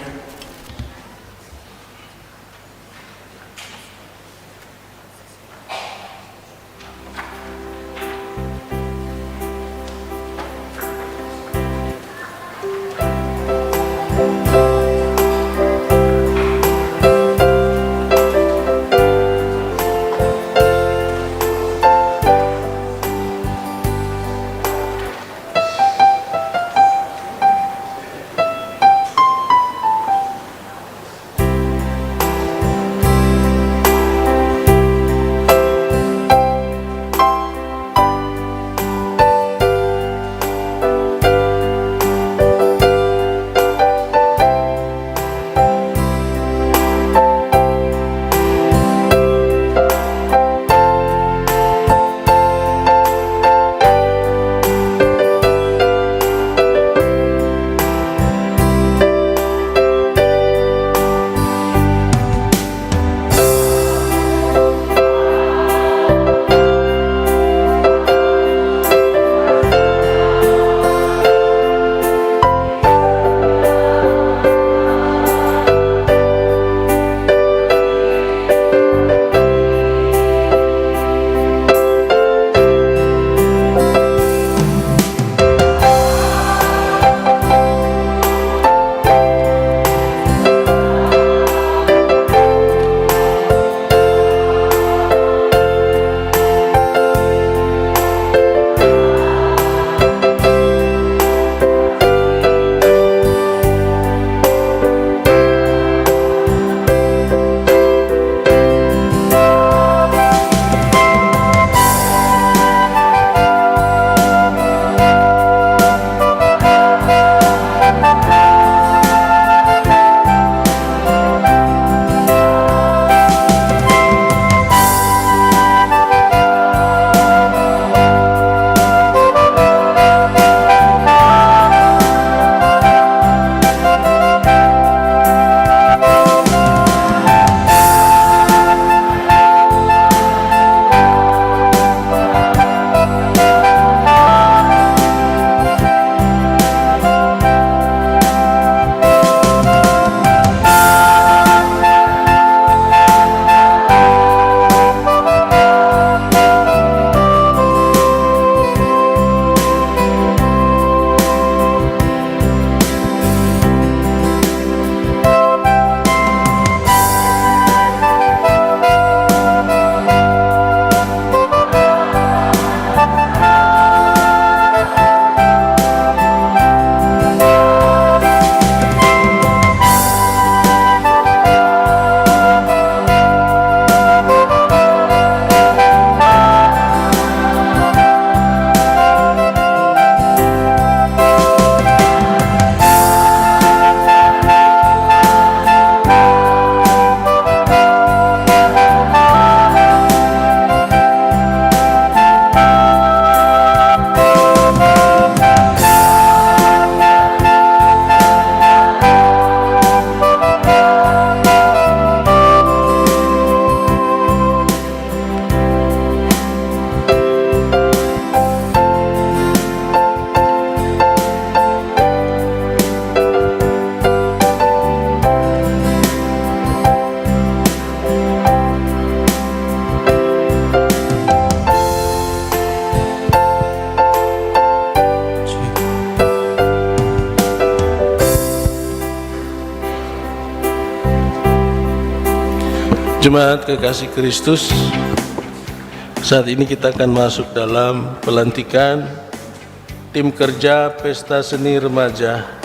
Jemaat kekasih Kristus, saat ini kita akan masuk dalam pelantikan tim kerja Pesta Seni Remaja.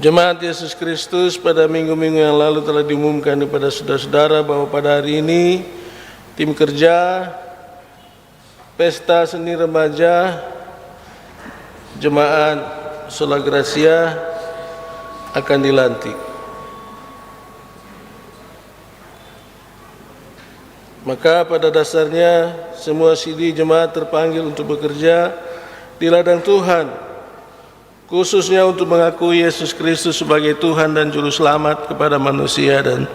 Jemaat Yesus Kristus, pada minggu-minggu yang lalu telah diumumkan kepada saudara-saudara bahwa pada hari ini tim kerja Pesta Seni Remaja Jemaat Sola Gracia akan dilantik. Maka pada dasarnya semua sidi jemaat terpanggil untuk bekerja di ladang Tuhan, khususnya untuk mengakui Yesus Kristus sebagai Tuhan dan Juru Selamat kepada manusia dan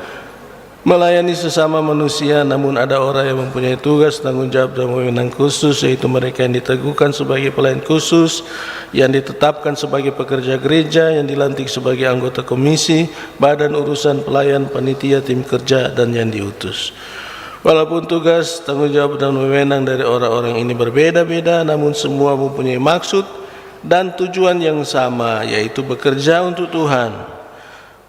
melayani sesama manusia. Namun ada orang yang mempunyai tugas, tanggung jawab dan wewenang khusus, yaitu mereka yang diteguhkan sebagai pelayan khusus, yang ditetapkan sebagai pekerja gereja, yang dilantik sebagai anggota komisi, badan urusan pelayan, panitia, tim kerja, dan yang diutus. Walaupun tugas, tanggung jawab dan wewenang dari orang-orang ini berbeda-beda, namun semua mempunyai maksud dan tujuan yang sama, yaitu bekerja untuk Tuhan.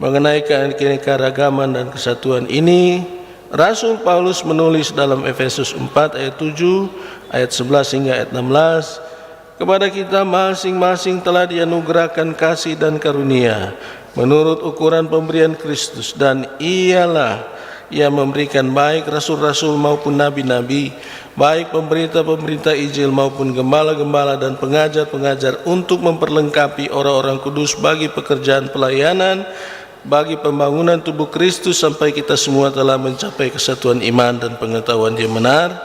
Mengenai keanekaragaman dan kesatuan ini, Rasul Paulus menulis dalam Efesus 4 ayat 7, ayat 11 hingga ayat 16, kepada kita masing-masing telah dianugerahkan kasih dan karunia menurut ukuran pemberian Kristus, dan ialah yang memberikan baik rasul-rasul maupun nabi-nabi, baik pemberita-pemberita Injil maupun gembala-gembala dan pengajar-pengajar, untuk memperlengkapi orang-orang kudus bagi pekerjaan pelayanan, bagi pembangunan tubuh Kristus, sampai kita semua telah mencapai kesatuan iman dan pengetahuan yang benar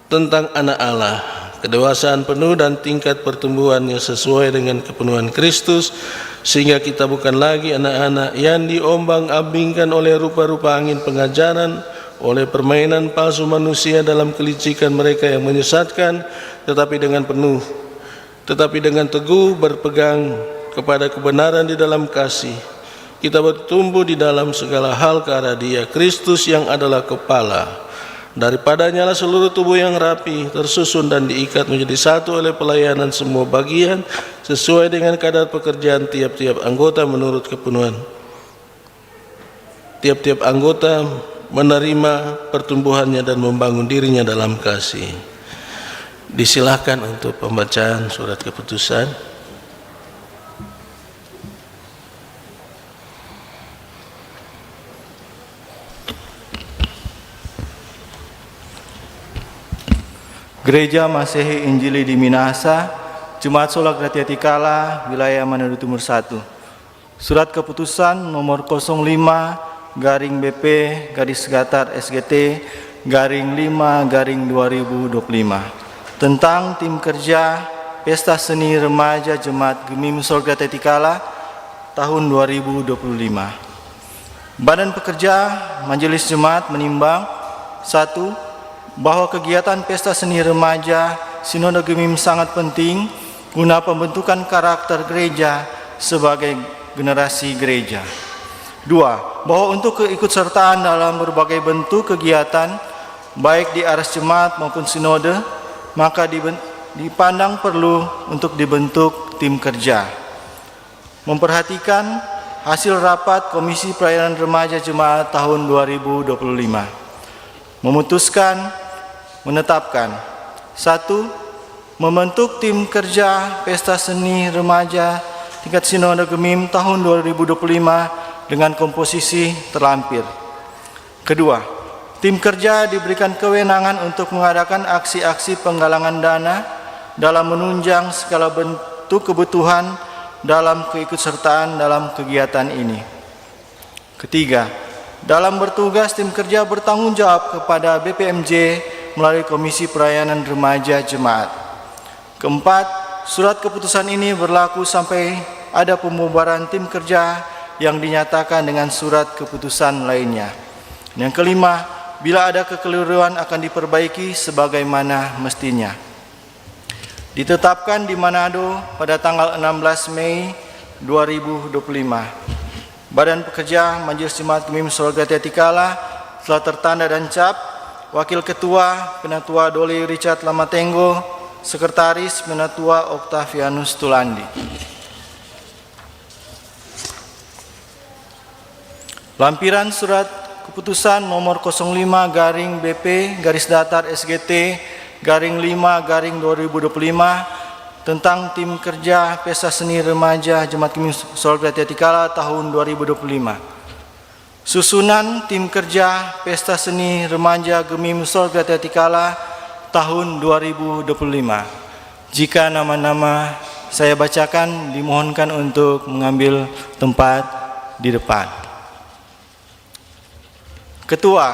tentang anak Allah, kedewasaan penuh dan tingkat pertumbuhan yang sesuai dengan kepenuhan Kristus, sehingga kita bukan lagi anak-anak yang diombang-ambingkan oleh rupa-rupa angin pengajaran, oleh permainan palsu manusia dalam kelicikan mereka yang menyesatkan, tetapi dengan teguh berpegang kepada kebenaran di dalam kasih, kita bertumbuh di dalam segala hal ke arah Dia, Kristus yang adalah kepala. Daripadanya lah seluruh tubuh yang rapi, tersusun dan diikat menjadi satu oleh pelayanan semua bagian, sesuai dengan kadar pekerjaan tiap-tiap anggota menurut kepenuhan. Tiap-tiap anggota menerima pertumbuhannya dan membangun dirinya dalam kasih. Disilahkan untuk pembacaan surat keputusan. Gereja Masehi Injili di Minahasa, Jemaat Sola Gratia Tikala, wilayah Manado Timur 1. Surat keputusan nomor 05/SGT/5/2025 tentang tim kerja Pesta Seni Remaja Jemaat Gemim Sola Gratia Tikala tahun 2025. Badan Pekerja Majelis Jemaat menimbang: 1. Bahwa kegiatan Pesta Seni Remaja Sinode Gemim sangat penting guna pembentukan karakter gereja sebagai generasi gereja. 2. Bahwa untuk keikutsertaan dalam berbagai bentuk kegiatan, baik di aras jemaat maupun sinode, maka dipandang perlu untuk dibentuk tim kerja. Memperhatikan hasil rapat Komisi Pelayanan Remaja Jemaat tahun 2025. Memutuskan menetapkan: 1. Membentuk tim kerja Pesta Seni Remaja tingkat Sinode Gemim tahun 2025 dengan komposisi terlampir. 2. Tim kerja diberikan kewenangan untuk mengadakan aksi-aksi penggalangan dana dalam menunjang segala bentuk kebutuhan dalam keikutsertaan dalam kegiatan ini. 3. Dalam bertugas, tim kerja bertanggung jawab kepada BPMJ melalui Komisi Pelayanan Remaja Jemaat. 4. Surat keputusan ini berlaku sampai ada pembubaran tim kerja yang dinyatakan dengan surat keputusan lainnya. Yang 5. Bila ada kekeliruan akan diperbaiki sebagaimana mestinya. Ditetapkan di Manado pada tanggal 16 Mei 2025. Badan Pekerja Majelis Jemaat Gemim Sola Gratia Tikala telah tertanda dan cap. Wakil Ketua Penatua Doli Richard Lamatengo, Sekretaris Penatua Octavianus Tulandi. Lampiran Surat Keputusan nomor 05-BP-SGT-5-2025 tentang Tim Kerja Pesta Seni Remaja Jemaat Gemi Sorga Titikala tahun 2025. Susunan Tim Kerja Pesta Seni Remaja Gemi Sorga Titikala tahun 2025. Jika nama-nama saya bacakan, dimohonkan untuk mengambil tempat di depan. Ketua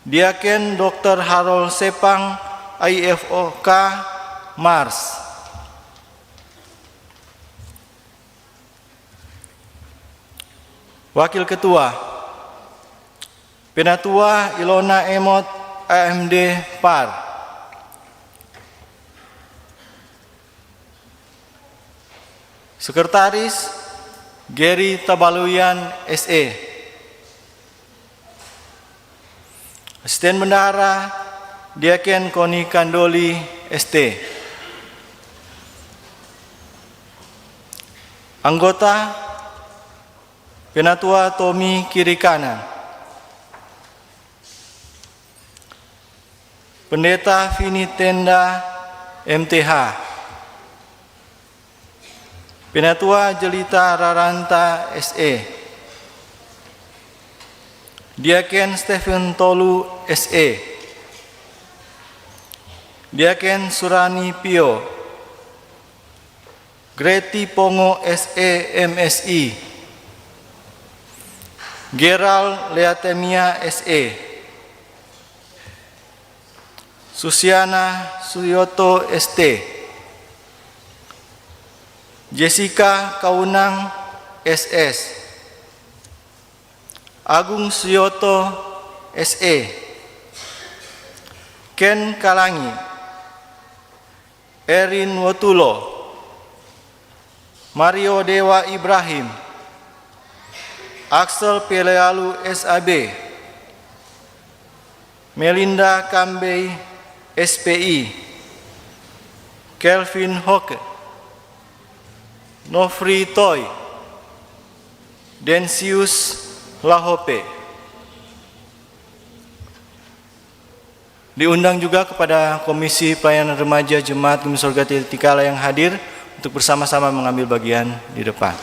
Diaken Dr. Harold Sepang, IFOK, Mars. Wakil Ketua Penatua Ilona Emot, AMD, PAR. Sekretaris Gary Tabaluyan, SE. Asisten Bendahara Diaken Koni Kandoli, ST. Anggota Penatua Tommy Kiri Kanan. Pendeta Vini Tenda, MTH. Penatua Jelita Raranta, SE. Diaken Stephen Tolu, SE. Diaken Surani Pio. Greti Pongo, SE, MSI. Gerald Leatemia, SE. Susiana Suyoto, ST. Jessica Kaunang, SS. Agung Suyoto, SE. Ken Kalangi. Erin Wotulo. Mario Dewa Ibrahim. Axel Pelealu, SAB. Melinda Kambei, SPI. Kelvin Hoke. Nofri Toy. Densius Lahope. Diundang juga kepada Komisi Pelayanan Remaja Jemaat Gemi Sorga Titikala yang hadir untuk bersama-sama mengambil bagian di depan.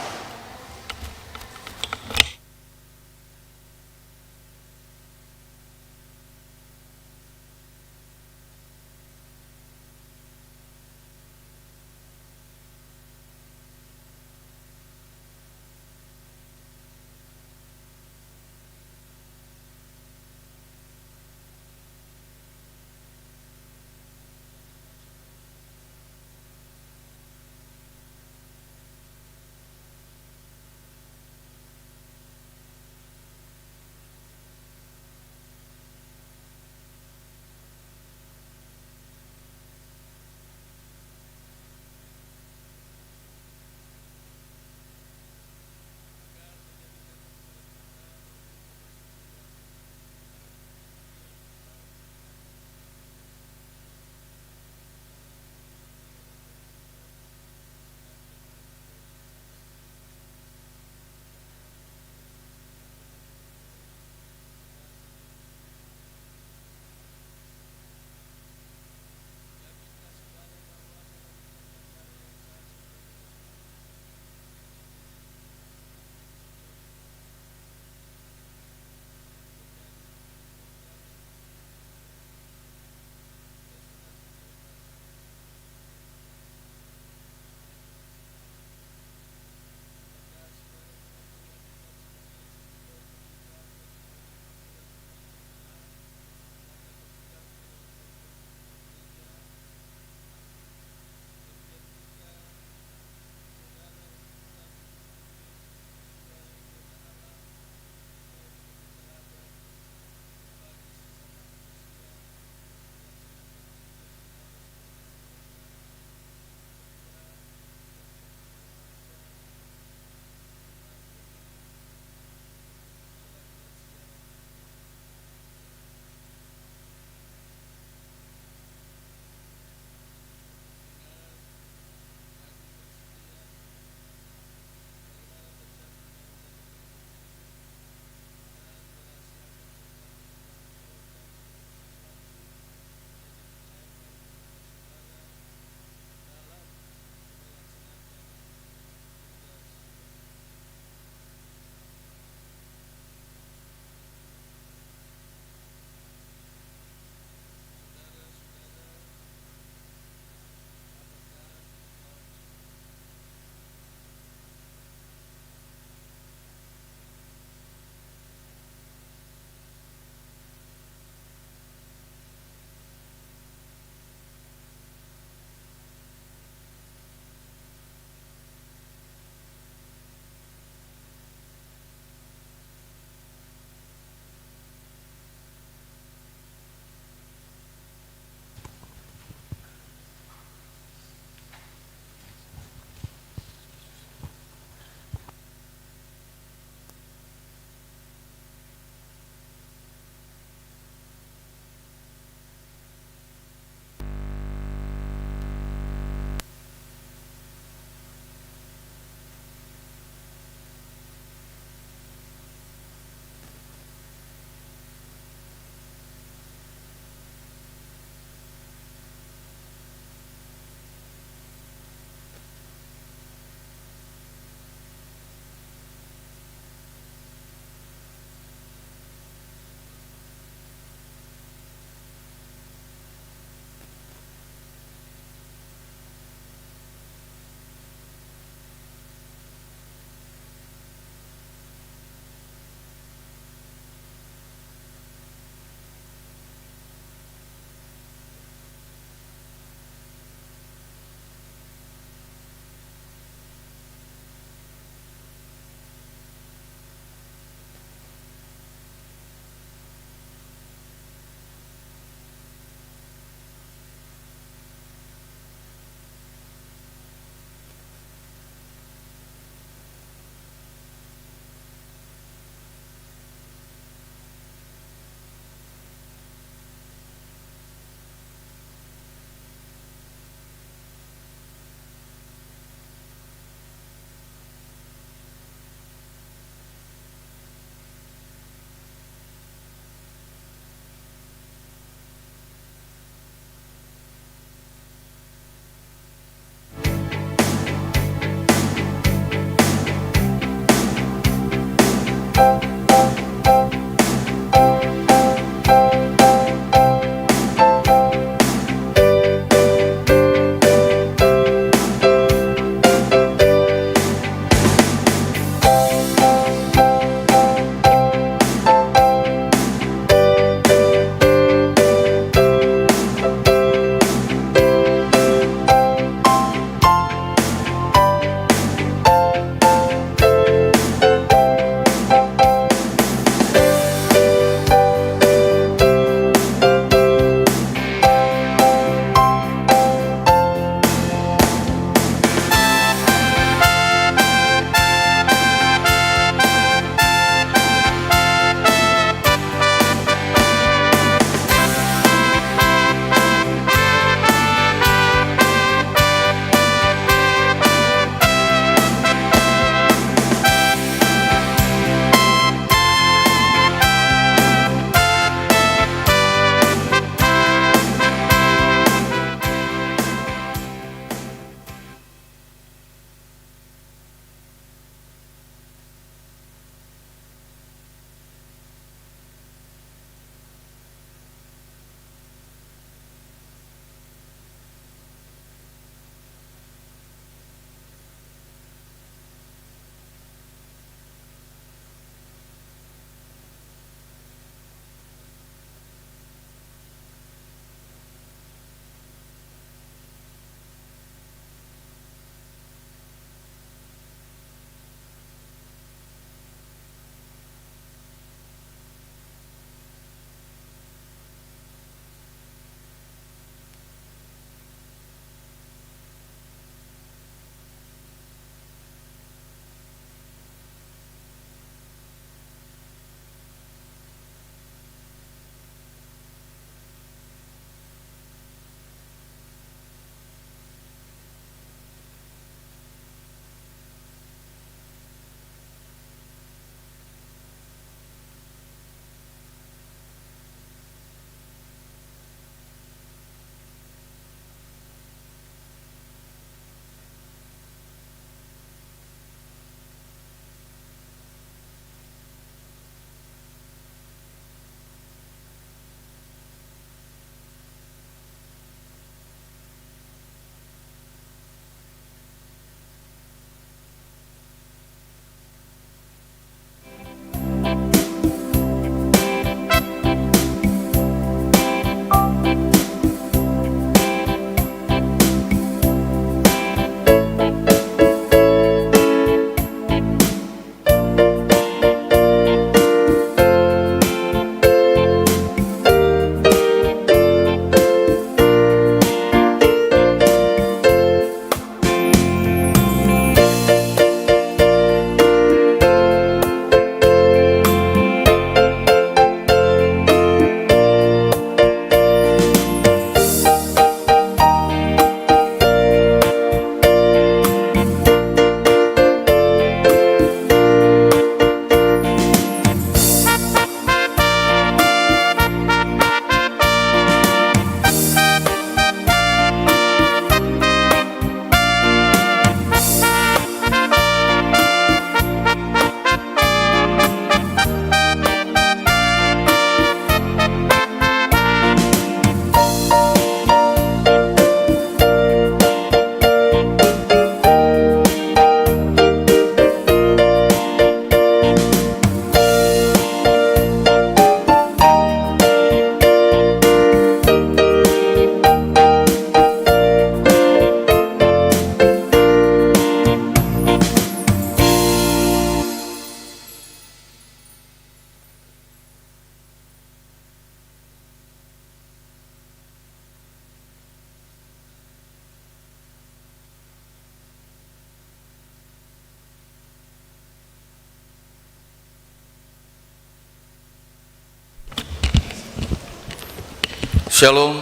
Shalom,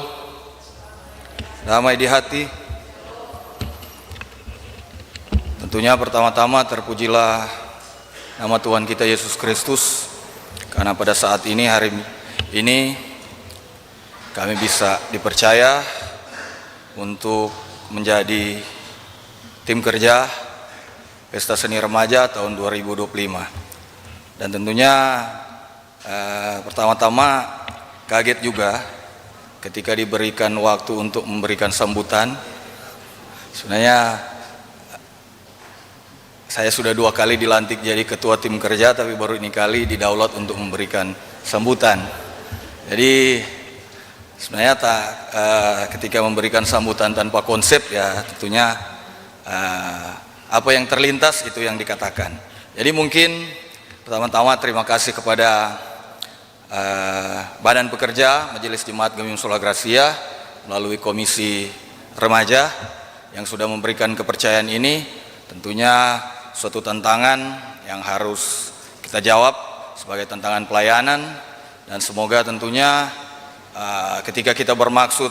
damai di hati. Tentunya pertama-tama terpujilah nama Tuhan kita Yesus Kristus, karena pada saat ini, hari ini kami bisa dipercaya untuk menjadi tim kerja Pesta Seni Remaja tahun 2025. Dan tentunya pertama-tama kaget juga ketika diberikan waktu untuk memberikan sambutan. Sebenarnya saya sudah 2 kali dilantik jadi ketua tim kerja, tapi baru ini kali didaulat untuk memberikan sambutan. Jadi sebenarnya ketika memberikan sambutan tanpa konsep, ya tentunya apa yang terlintas itu yang dikatakan. Jadi mungkin pertama-tama terima kasih kepada Badan Pekerja Majelis Jemaat Gemim Sola Gracia melalui Komisi Remaja yang sudah memberikan kepercayaan ini. Tentunya suatu tantangan yang harus kita jawab sebagai tantangan pelayanan, dan semoga tentunya ketika kita bermaksud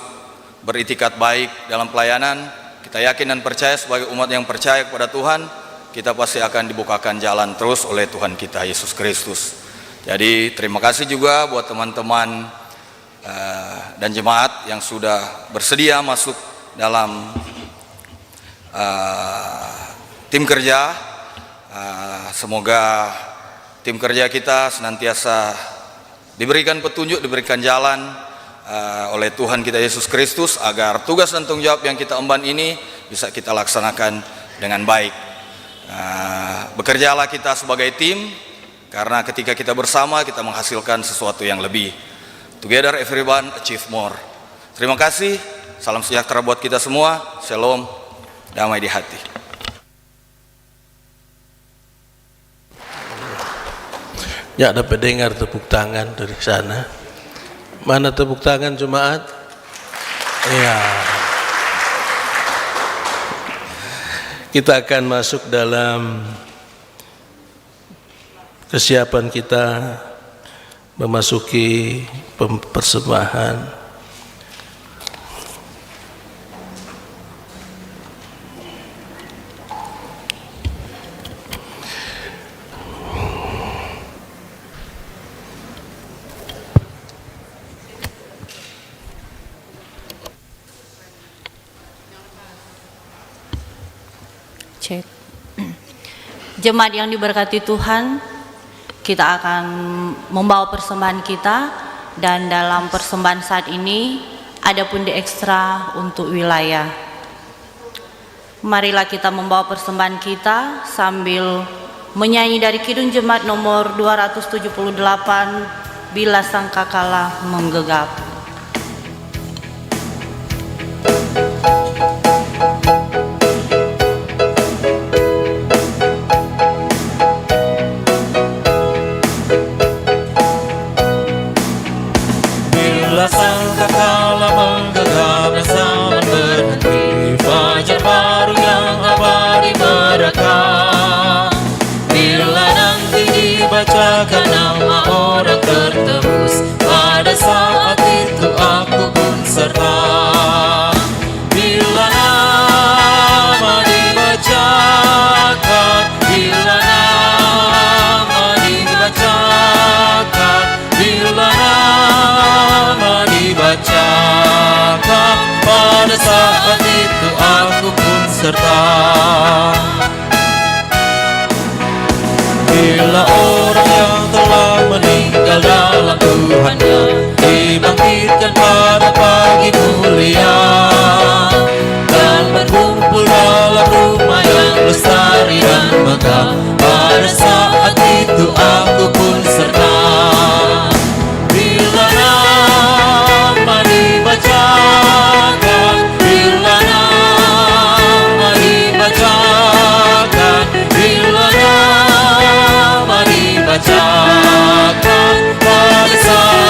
beritikat baik dalam pelayanan, kita yakin dan percaya sebagai umat yang percaya kepada Tuhan, kita pasti akan dibukakan jalan terus oleh Tuhan kita Yesus Kristus. Jadi terima kasih juga buat teman-teman dan jemaat yang sudah bersedia masuk dalam tim kerja. Semoga tim kerja kita senantiasa diberikan petunjuk, diberikan jalan oleh Tuhan kita Yesus Kristus, agar tugas dan tanggung jawab yang kita emban ini bisa kita laksanakan dengan baik. Bekerjalah kita sebagai tim, karena ketika kita bersama kita menghasilkan sesuatu yang lebih. Together everyone achieve more. Terima kasih, salam sejahtera buat kita semua. Shalom, damai di hati. Ya, dapat dengar tepuk tangan dari sana. Mana tepuk tangan jemaat? Ya. Kita akan masuk dalam kesiapan kita memasuki persembahan. Cek. Jemaat yang diberkati Tuhan, kita akan membawa persembahan kita, dan dalam persembahan saat ini ada pundi ekstra untuk wilayah. Marilah kita membawa persembahan kita sambil menyanyi dari Kidung Jemaat nomor 278, Bila Sangkakala Menggegap. Bila sangkakala menggegap dan zaman berhenti, fajar baru yang abadi merekam. Bila nanti dibacakan nama orang tertebus, pada saat itu aku pun serta. Bila nama dibacakan, bila nama dibacakan, bila nama dibacakan, pada saat itu aku pun serta. Bila orang yang telah meninggal dalam Tuhannya dibangkitkan pada pagi mulia, dan berkumpul dalam rumah yang lestari dan megah, pada saat itu aku pun serta. Bila nama dibacakan, bila nama dibacakan, bila nama dibacakan, pada saat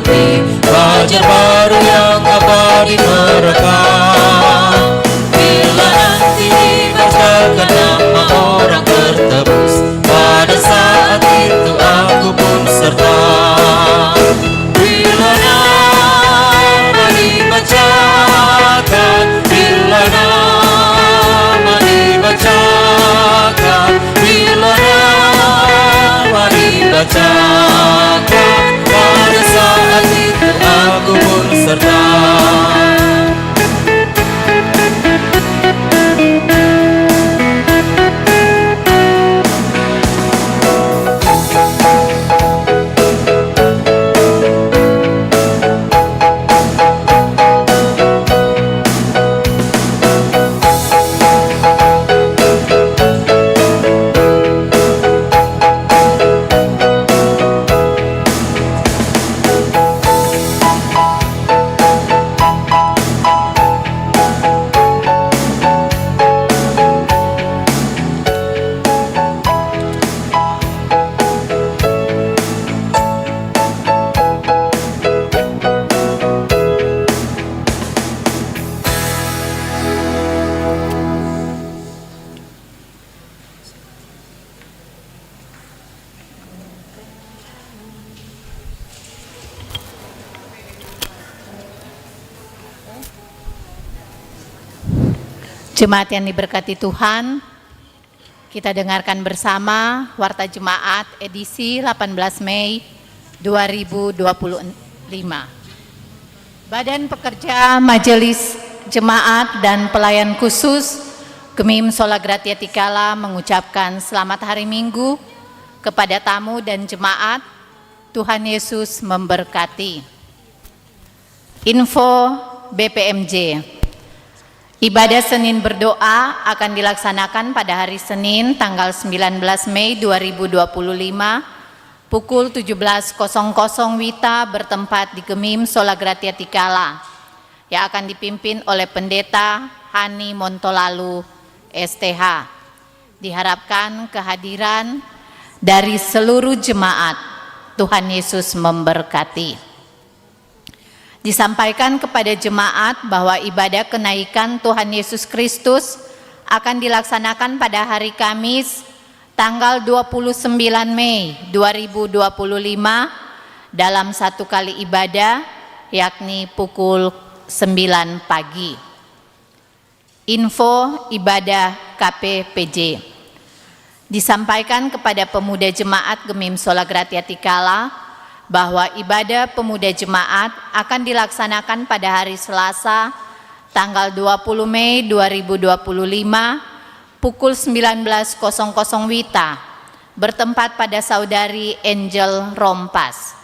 hati, fajar baru yang abadi merekam. Bila nanti dibacakan nama orang tertebus, pada saat itu aku pun serta. Bila nama dibacakan, bila nama dibacakan, bila nama dibacakan, pada saat itu aku pun serta. Jemaat yang diberkati Tuhan, kita dengarkan bersama Warta Jemaat edisi 18 Mei 2025. Badan Pekerja Majelis Jemaat dan Pelayan Khusus Gemim Sola Gratia Tikala mengucapkan selamat hari Minggu kepada tamu dan jemaat. Tuhan Yesus memberkati. Info BPMJ. Ibadah Senin berdoa akan dilaksanakan pada hari Senin tanggal 19 Mei 2025 pukul 17.00 WITA bertempat di Gemim Sola Gratia Tikala yang akan dipimpin oleh Pendeta Hani Montolalu STH. Diharapkan kehadiran dari seluruh jemaat. Tuhan Yesus memberkati. Disampaikan kepada jemaat bahwa ibadah kenaikan Tuhan Yesus Kristus akan dilaksanakan pada hari Kamis tanggal 29 Mei 2025 dalam satu kali ibadah, yakni pukul 9 pagi. Info ibadah KPPJ. Disampaikan kepada pemuda jemaat Gemim Sola Gratia Tikala bahwa ibadah pemuda jemaat akan dilaksanakan pada hari Selasa tanggal 20 Mei 2025 pukul 19.00 WITA bertempat pada Saudari Angel Rompas,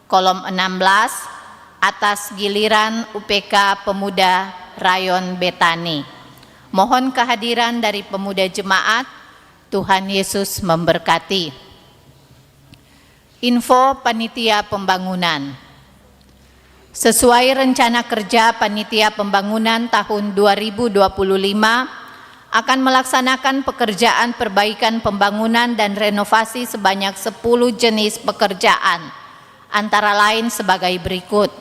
kolom 16 atas giliran UPK Pemuda Rayon Betani. Mohon kehadiran dari pemuda jemaat. Tuhan Yesus memberkati. Info Panitia Pembangunan. Sesuai rencana kerja Panitia Pembangunan tahun 2025 akan melaksanakan pekerjaan perbaikan pembangunan dan renovasi sebanyak 10 jenis pekerjaan, antara lain sebagai berikut.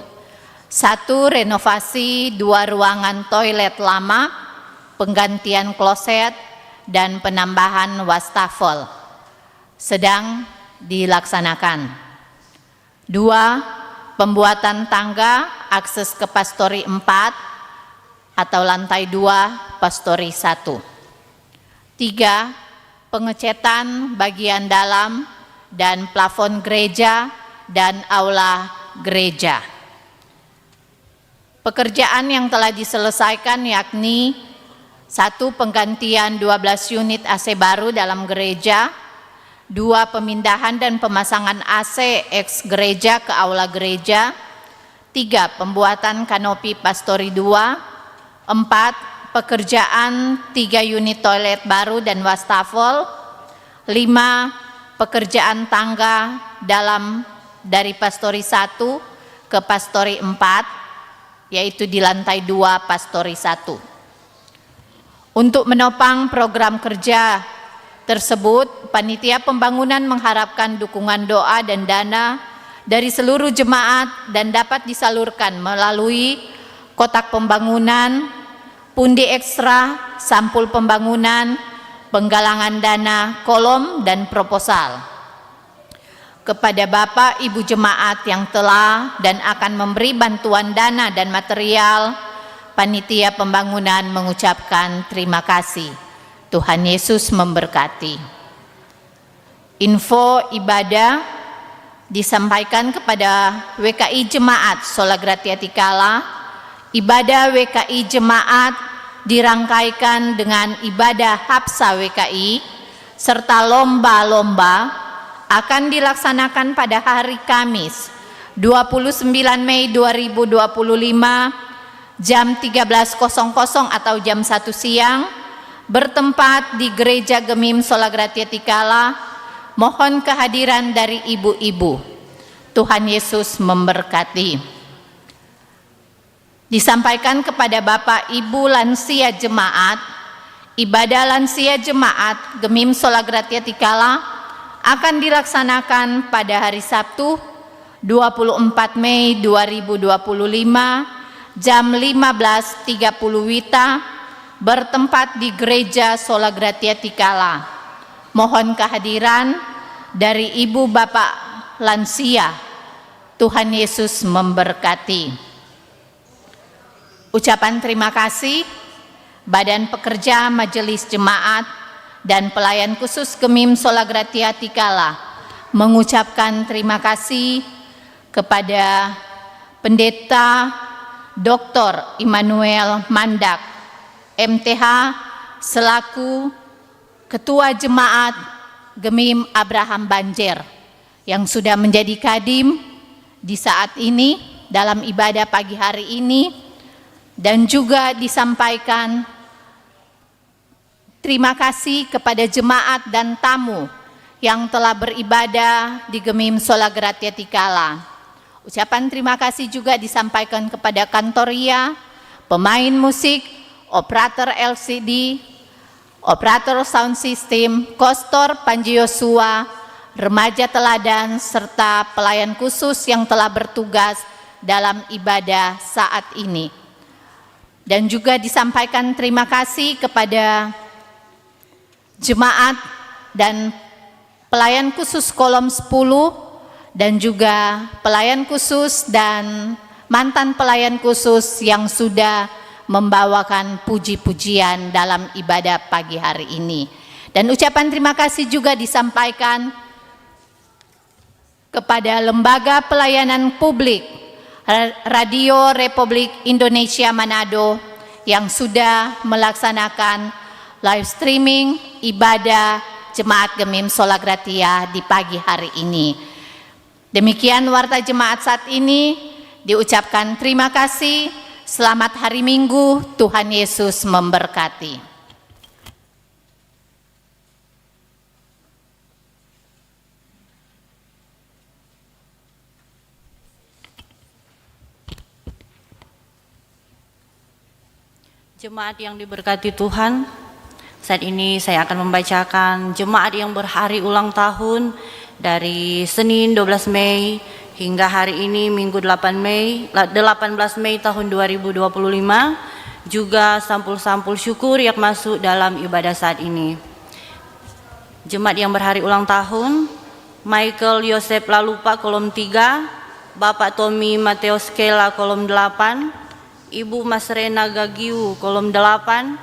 1. Renovasi 2 ruangan toilet lama, penggantian kloset, dan penambahan wastafel sedang dilaksanakan. 2. Pembuatan tangga akses ke Pastori 4 atau lantai 2 Pastori 1. 3. Pengecetan bagian dalam dan plafon gereja dan aula gereja. Pekerjaan yang telah diselesaikan yakni 1. Penggantian 12 unit AC baru dalam gereja, 2. Pemindahan dan pemasangan AC ex gereja ke aula gereja, 3. Pembuatan kanopi Pastori 2, 4. Pekerjaan 3 unit toilet baru dan wastafel, 5. Pekerjaan tangga dalam dari Pastori 1 ke Pastori 4, yaitu di lantai 2 Pastori 1. Untuk menopang program kerja tersebut, Panitia Pembangunan mengharapkan dukungan doa dan dana dari seluruh jemaat dan dapat disalurkan melalui kotak pembangunan, pundi ekstra, sampul pembangunan, penggalangan dana, kolom, dan proposal. Kepada Bapak Ibu jemaat yang telah dan akan memberi bantuan dana dan material, panitia pembangunan mengucapkan terima kasih. Tuhan Yesus memberkati. Info ibadah disampaikan kepada WKI Jemaat Sola Gratia Tikala. Ibadah WKI Jemaat dirangkaikan dengan ibadah Hapsa WKI serta lomba-lomba akan dilaksanakan pada hari Kamis 29 Mei 2025 jam 13.00 atau jam 1 siang bertempat di Gereja Gemim Sola Gratia Tikala. Mohon kehadiran dari ibu-ibu. Tuhan Yesus memberkati. Disampaikan kepada Bapak Ibu lansia jemaat, ibadah lansia jemaat Gemim Sola Gratia Tikala akan dilaksanakan pada hari Sabtu 24 Mei 2025 jam 15.30 WITA bertempat di Gereja Sola Gratia Tikala. Mohon kehadiran dari ibu bapak lansia. Tuhan Yesus memberkati. Ucapan terima kasih Badan Pekerja Majelis Jemaat dan Pelayan Khusus Gemim Sola Gratia Tikala mengucapkan terima kasih kepada Pendeta Dr. Immanuel Mandak, MTH, selaku Ketua Jemaat Gemim Abraham Banjer yang sudah menjadi kadim di saat ini dalam ibadah pagi hari ini, dan juga disampaikan terima kasih kepada jemaat dan tamu yang telah beribadah di Gemim Sola Gratia Tikala. Ucapan terima kasih juga disampaikan kepada kantoria, pemain musik, operator LCD, operator sound system, kostor Panji Yosua, remaja teladan, serta pelayan khusus yang telah bertugas dalam ibadah saat ini. Dan juga disampaikan terima kasih kepada jemaat dan pelayan khusus kolom 10 dan juga pelayan khusus dan mantan pelayan khusus yang sudah membawakan puji-pujian dalam ibadah pagi hari ini. Dan ucapan terima kasih juga disampaikan kepada Lembaga Pelayanan Publik Radio Republik Indonesia Manado yang sudah melaksanakan live streaming ibadah Jemaat Gemim Sola Gratia di pagi hari ini. Demikian warta jemaat saat ini, diucapkan terima kasih. Selamat hari Minggu, Tuhan Yesus memberkati. Jemaat yang diberkati Tuhan, saat ini saya akan membacakan jemaat yang berhari ulang tahun dari Senin 12 Mei hingga hari ini Minggu 18 Mei tahun 2025, juga sampul-sampul syukur yang masuk dalam ibadah saat ini. Jemaat yang berhari ulang tahun: Michael Yosef Lalupa kolom 3, Bapak Tommy Mateus Kela kolom 8, Ibu Masrena Gagiu kolom 8,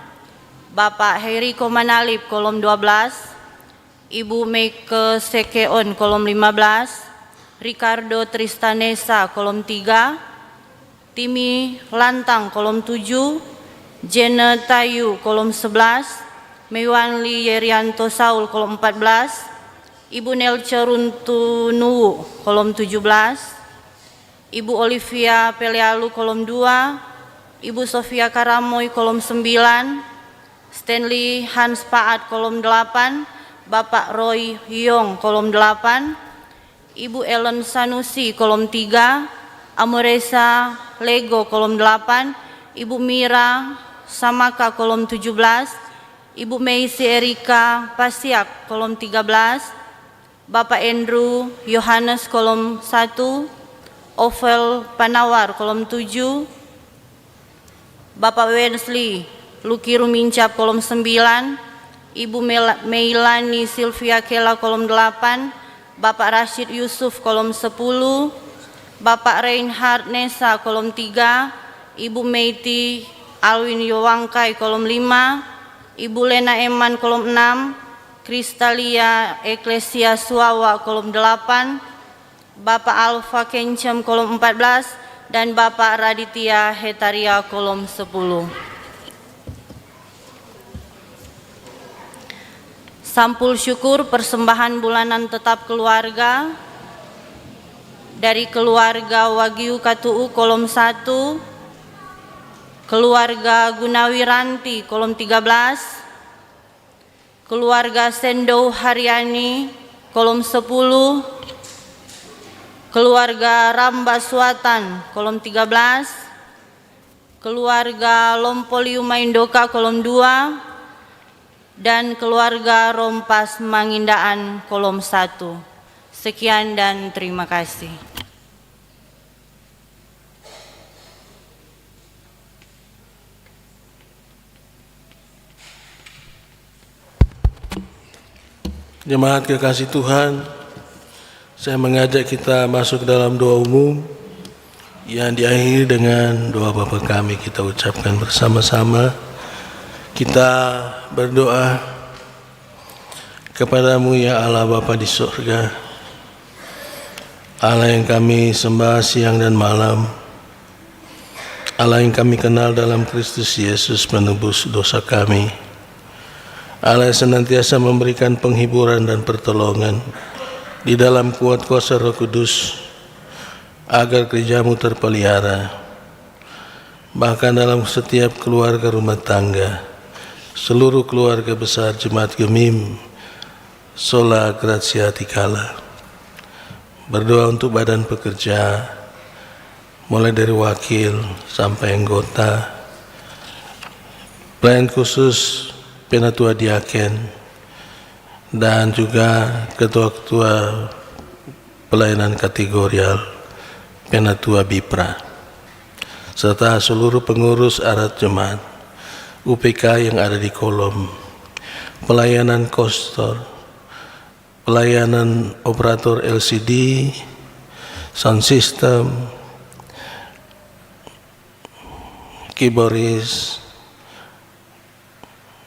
Bapak Heri Komanalip kolom 12, Ibu Meike Sekeon kolom 15, Ricardo Tristanesa kolom 3, Timi Lantang kolom 7, Jene Tayu kolom 11, Mewanli Yerianto Saul kolom 14, Ibu Nelce Runtunuwu kolom 17, Ibu Olivia Pelealu kolom 2, Ibu Sofia Karamoy kolom 9, Stanley Hans Paat kolom 8, Bapak Roy Hyong kolom 8, Ibu Ellen Sanusi kolom 3, Amoresa Lego kolom 8, Ibu Mira Samaka kolom 17, Ibu Meisi Erika Pasiak kolom 13, Bapak Andrew Yohanes kolom 1, Ovel Panawar kolom 7, Bapak Wesley Luki Rumincap kolom 9, Ibu Meilani Silvia Kela kolom 8, Bapak Rashid Yusuf kolom 10, Bapak Reinhard Nesa kolom 3, Ibu Meiti Alwin Yowangkai kolom 5, Ibu Lena Eman kolom 6, Kristalia Eklesia Suawa kolom 8, Bapak Alfa Kencem kolom 14, dan Bapak Raditya Hetaria kolom 10. Sampul syukur persembahan bulanan tetap keluarga dari keluarga Wagyu Katu'u kolom 1, keluarga Gunawi Ranti kolom 13, keluarga Sendo Haryani kolom 10, keluarga Ramba Suatan kolom 13, keluarga Lompoliu Maindoka kolom 2, dan keluarga Rompas Mangindaan kolom 1. Sekian dan terima kasih. Jemaat kekasih Tuhan, saya mengajak kita masuk dalam doa umum yang diakhiri dengan doa Bapa kami. Kita ucapkan bersama-sama. Kita berdoa kepadamu ya Allah Bapa di surga, Allah yang kami sembah siang dan malam, Allah yang kami kenal dalam Kristus Yesus menebus dosa kami, Allah yang senantiasa memberikan penghiburan dan pertolongan di dalam kuat kuasa Roh Kudus agar gerejamu terpelihara, bahkan dalam setiap keluarga rumah tangga, seluruh keluarga besar Jemaat Gemim Sola Gracia Tikala. Berdoa untuk badan pekerja, mulai dari wakil sampai anggota, pelayan khusus Penatua Diaken, dan juga ketua-ketua pelayanan kategorial Penatua Bipra, serta seluruh pengurus arat jemaat UPK yang ada di kolom, pelayanan kostor, pelayanan operator LCD, sound system, keyboardis,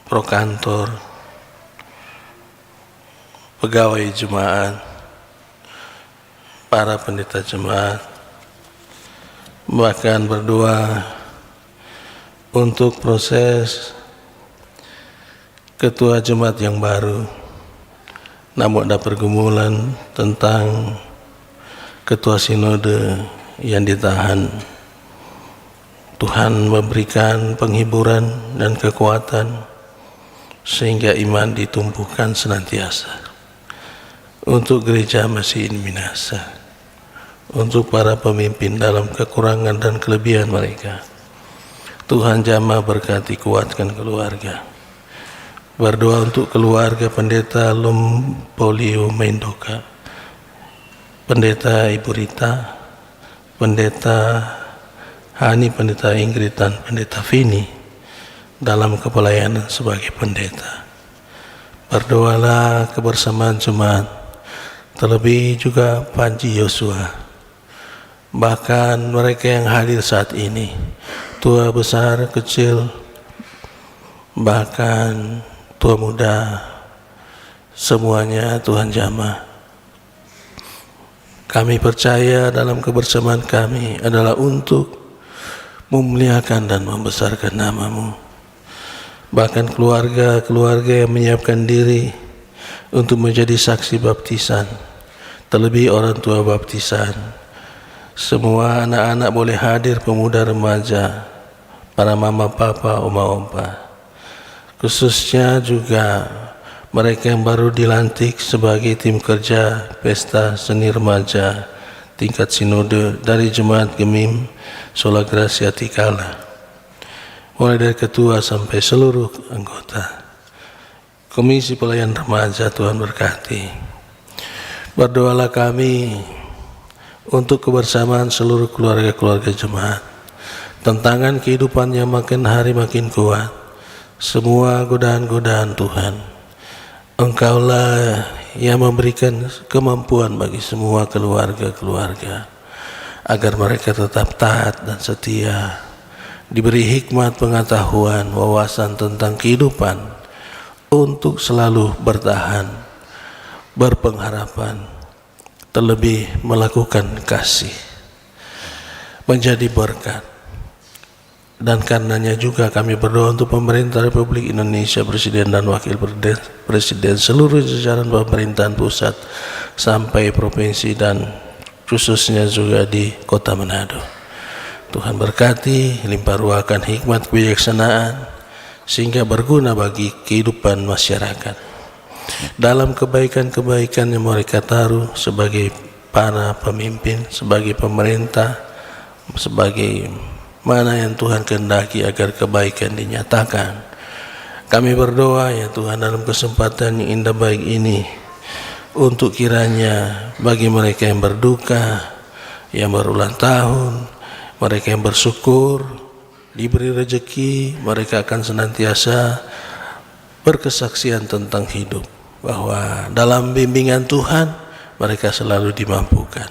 prokantor, pegawai jemaat, para pendeta jemaat, bahkan berdoa untuk proses ketua jemaat yang baru, namun ada pergumulan tentang ketua sinode yang ditahan. Tuhan memberikan penghiburan dan kekuatan sehingga iman ditumbuhkan senantiasa untuk gereja Masih Minasa, untuk para pemimpin dalam kekurangan dan kelebihan mereka. Tuhan jamah berkati, kuatkan keluarga. Berdoa untuk keluarga Pendeta Lompoliu Maindoka, Pendeta Ibu Rita, Pendeta Hani, Pendeta Ingrid, dan Pendeta Vini dalam kepelayanan sebagai pendeta. Berdoalah kebersamaan jemaat, terlebih juga Panji Yosua, bahkan mereka yang hadir saat ini, tua besar kecil, bahkan tua muda, semuanya Tuhan jamah. Kami percaya dalam kebersamaan kami adalah untuk memuliakan dan membesarkan nama-Mu. Bahkan keluarga-keluarga yang menyiapkan diri untuk menjadi saksi baptisan, terlebih orang tua baptisan, semua anak-anak boleh hadir, pemuda remaja, para mama papa, oma opa, khususnya juga mereka yang baru dilantik sebagai tim kerja pesta seni remaja tingkat sinode dari Jemaat Gemim Sola Gracia Tikala, mulai dari ketua sampai seluruh anggota. Komisi Pelayan Remaja Tuhan berkati. Berdoalah kami untuk kebersamaan seluruh keluarga-keluarga jemaat. Tantangan kehidupan yang makin hari makin kuat, semua godaan-godaan Tuhan, Engkaulah yang memberikan kemampuan bagi semua keluarga-keluarga agar mereka tetap taat dan setia, diberi hikmat, pengetahuan, wawasan tentang kehidupan untuk selalu bertahan, berpengharapan, terlebih melakukan kasih, menjadi berkat. Dan karenanya juga kami berdoa untuk pemerintah Republik Indonesia, Presiden dan Wakil Presiden, seluruh jajaran pemerintahan pusat sampai provinsi dan khususnya juga di Kota Manado. Tuhan berkati, limpah ruahkan hikmat kebijaksanaan sehingga berguna bagi kehidupan masyarakat. Dalam kebaikan-kebaikan yang mereka taruh sebagai para pemimpin, sebagai pemerintah, sebagai mana yang Tuhan kehendaki agar kebaikan dinyatakan. Kami berdoa ya Tuhan dalam kesempatan yang indah baik ini, untuk kiranya bagi mereka yang berduka, yang berulang tahun, mereka yang bersyukur, diberi rezeki, mereka akan senantiasa berkesaksian tentang hidup, bahwa dalam bimbingan Tuhan mereka selalu dimampukan.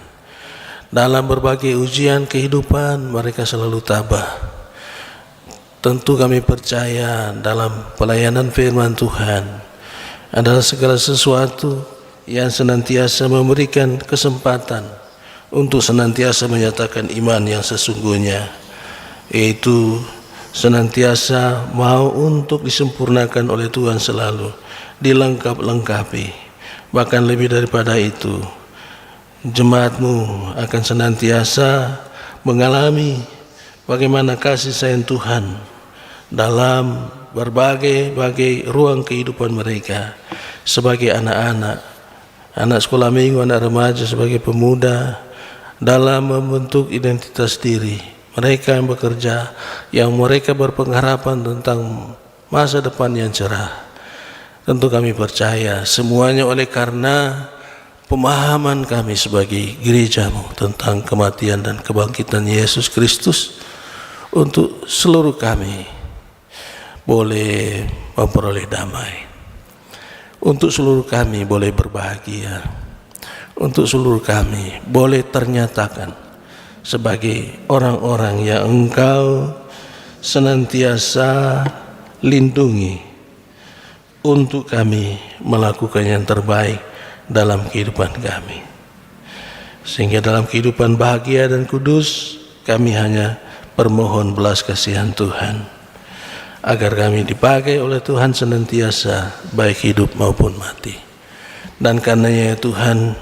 Dalam berbagai ujian kehidupan mereka selalu tabah. Tentu kami percaya dalam pelayanan firman Tuhan adalah segala sesuatu yang senantiasa memberikan kesempatan untuk senantiasa menyatakan iman yang sesungguhnya, yaitu senantiasa mau untuk disempurnakan oleh Tuhan selalu, dilengkap-lengkapi. Bahkan lebih daripada itu, jemaatmu akan senantiasa mengalami bagaimana kasih sayang Tuhan dalam berbagai ruang kehidupan mereka, sebagai anak-anak, anak sekolah minggu, anak remaja, sebagai pemuda, dalam membentuk identitas diri. Mereka yang bekerja, yang mereka berpengharapan tentang masa depan yang cerah. Tentu kami percaya semuanya oleh karena pemahaman kami sebagai gerejamu tentang kematian dan kebangkitan Yesus Kristus, untuk seluruh kami boleh memperoleh damai, untuk seluruh kami boleh berbahagia, untuk seluruh kami boleh ternyatakan sebagai orang-orang yang Engkau senantiasa lindungi, untuk kami melakukan yang terbaik dalam kehidupan kami, sehingga dalam kehidupan bahagia dan kudus kami hanya permohon belas kasihan Tuhan, agar kami dipakai oleh Tuhan senantiasa baik hidup maupun mati. Dan karenanya Tuhan,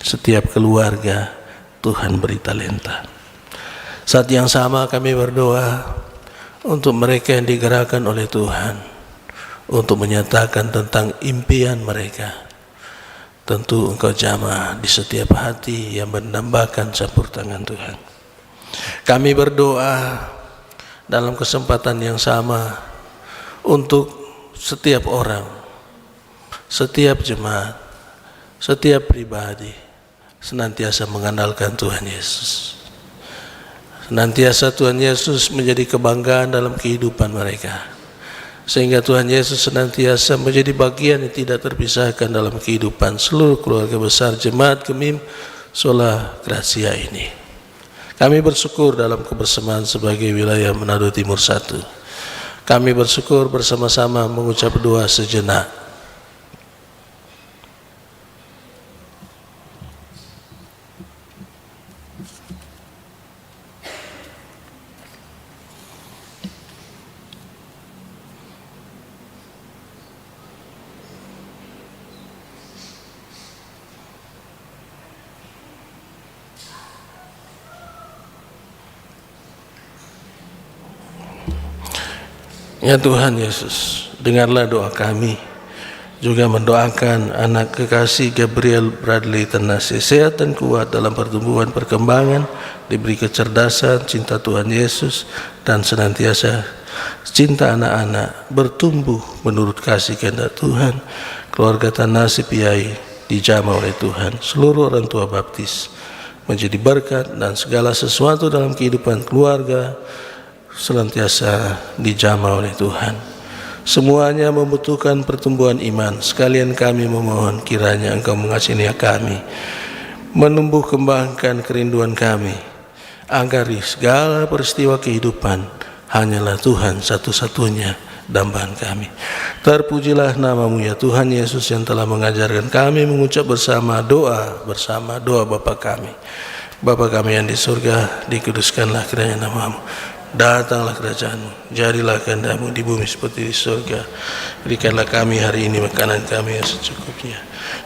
setiap keluarga Tuhan beri talenta. Saat yang sama kami berdoa untuk mereka yang digerakkan oleh Tuhan untuk menyatakan tentang impian mereka. Tentu Engkau jamah di setiap hati yang mendambakan campur tangan Tuhan. Kami berdoa dalam kesempatan yang sama untuk setiap orang, setiap jemaat, setiap pribadi senantiasa mengandalkan Tuhan Yesus. Senantiasa Tuhan Yesus menjadi kebanggaan dalam kehidupan mereka, sehingga Tuhan Yesus senantiasa menjadi bagian yang tidak terpisahkan dalam kehidupan seluruh keluarga besar Jemaat Gemim Sola Gracia ini. Kami bersyukur dalam kebersamaan sebagai wilayah Manado Timur 1. Kami bersyukur bersama-sama mengucap doa sejenak. Ya Tuhan Yesus, dengarlah doa kami, juga mendoakan anak kekasih Gabriel Bradley Tanase sehat dan kuat dalam pertumbuhan perkembangan, diberi kecerdasan, cinta Tuhan Yesus, dan senantiasa cinta anak-anak bertumbuh menurut kasih kehendak Tuhan. Keluarga Tanase Piai dijamah oleh Tuhan. Seluruh orang tua baptis menjadi berkat dan segala sesuatu dalam kehidupan keluarga senantiasa dijamah oleh Tuhan. Semuanya membutuhkan pertumbuhan iman. Sekalian kami memohon kiranya Engkau mengasihi kami, menumbuh kembangkan kerinduan kami, agar di segala peristiwa kehidupan hanyalah Tuhan satu-satunya dambaan kami. Terpujilah nama-Mu ya Tuhan Yesus yang telah mengajarkan kami mengucap bersama doa Bapa kami. Bapa kami yang di surga, dikuduskanlah kiranya nama-Mu. Datanglah kerajaan-Mu, jadilah kehendak-Mu di bumi seperti di surga. Berikanlah kami hari ini makanan kami yang secukupnya,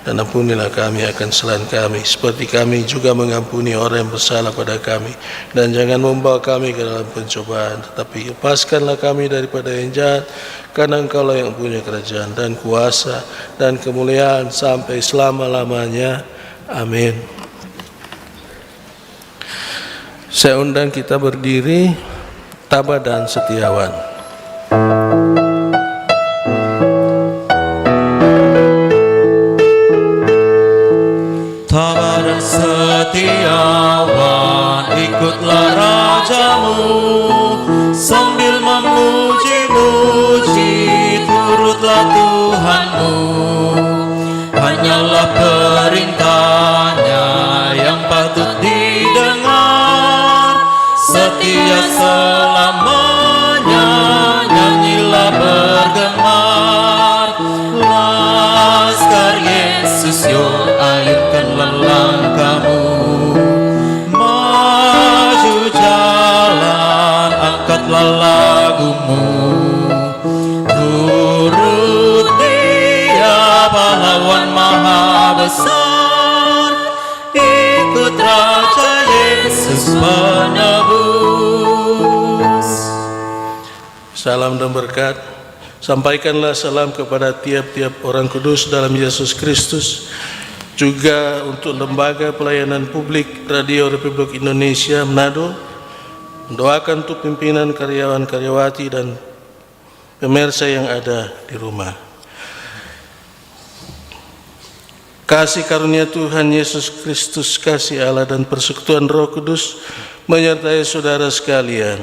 dan ampunilah kami akan kesalahan kami, seperti kami juga mengampuni orang yang bersalah pada kami. Dan jangan membawa kami ke dalam pencobaan, tetapi lepaskanlah kami daripada yang jahat, karena Engkau-lah yang punya kerajaan dan kuasa dan kemuliaan sampai selama-lamanya. Amin. Saya undang kita berdiri. Tabah dan Setiawan. Tabah dan Setiawan, ikutlah Rajamu, sambil memuji-muji, turutlah Tuhanmu. Hanyalah perintahnya yang patut didengar, setia selamanya, nyanyilah bergemar. Laskar Yesus, yo ayunkanlah langkahmu, maju jalan, angkatlah lagumu. Turut Dia pahlawan maha besar, ikut Raja Yesus penebus. Salam dan berkat. Sampaikanlah salam kepada tiap-tiap orang kudus dalam Yesus Kristus. Juga untuk Lembaga Pelayanan Publik Radio Republik Indonesia Manado, mendoakan untuk pimpinan karyawan-karyawati dan pemirsa yang ada di rumah. Kasih karunia Tuhan Yesus Kristus, kasih Allah dan persekutuan Roh Kudus menyertai saudara sekalian.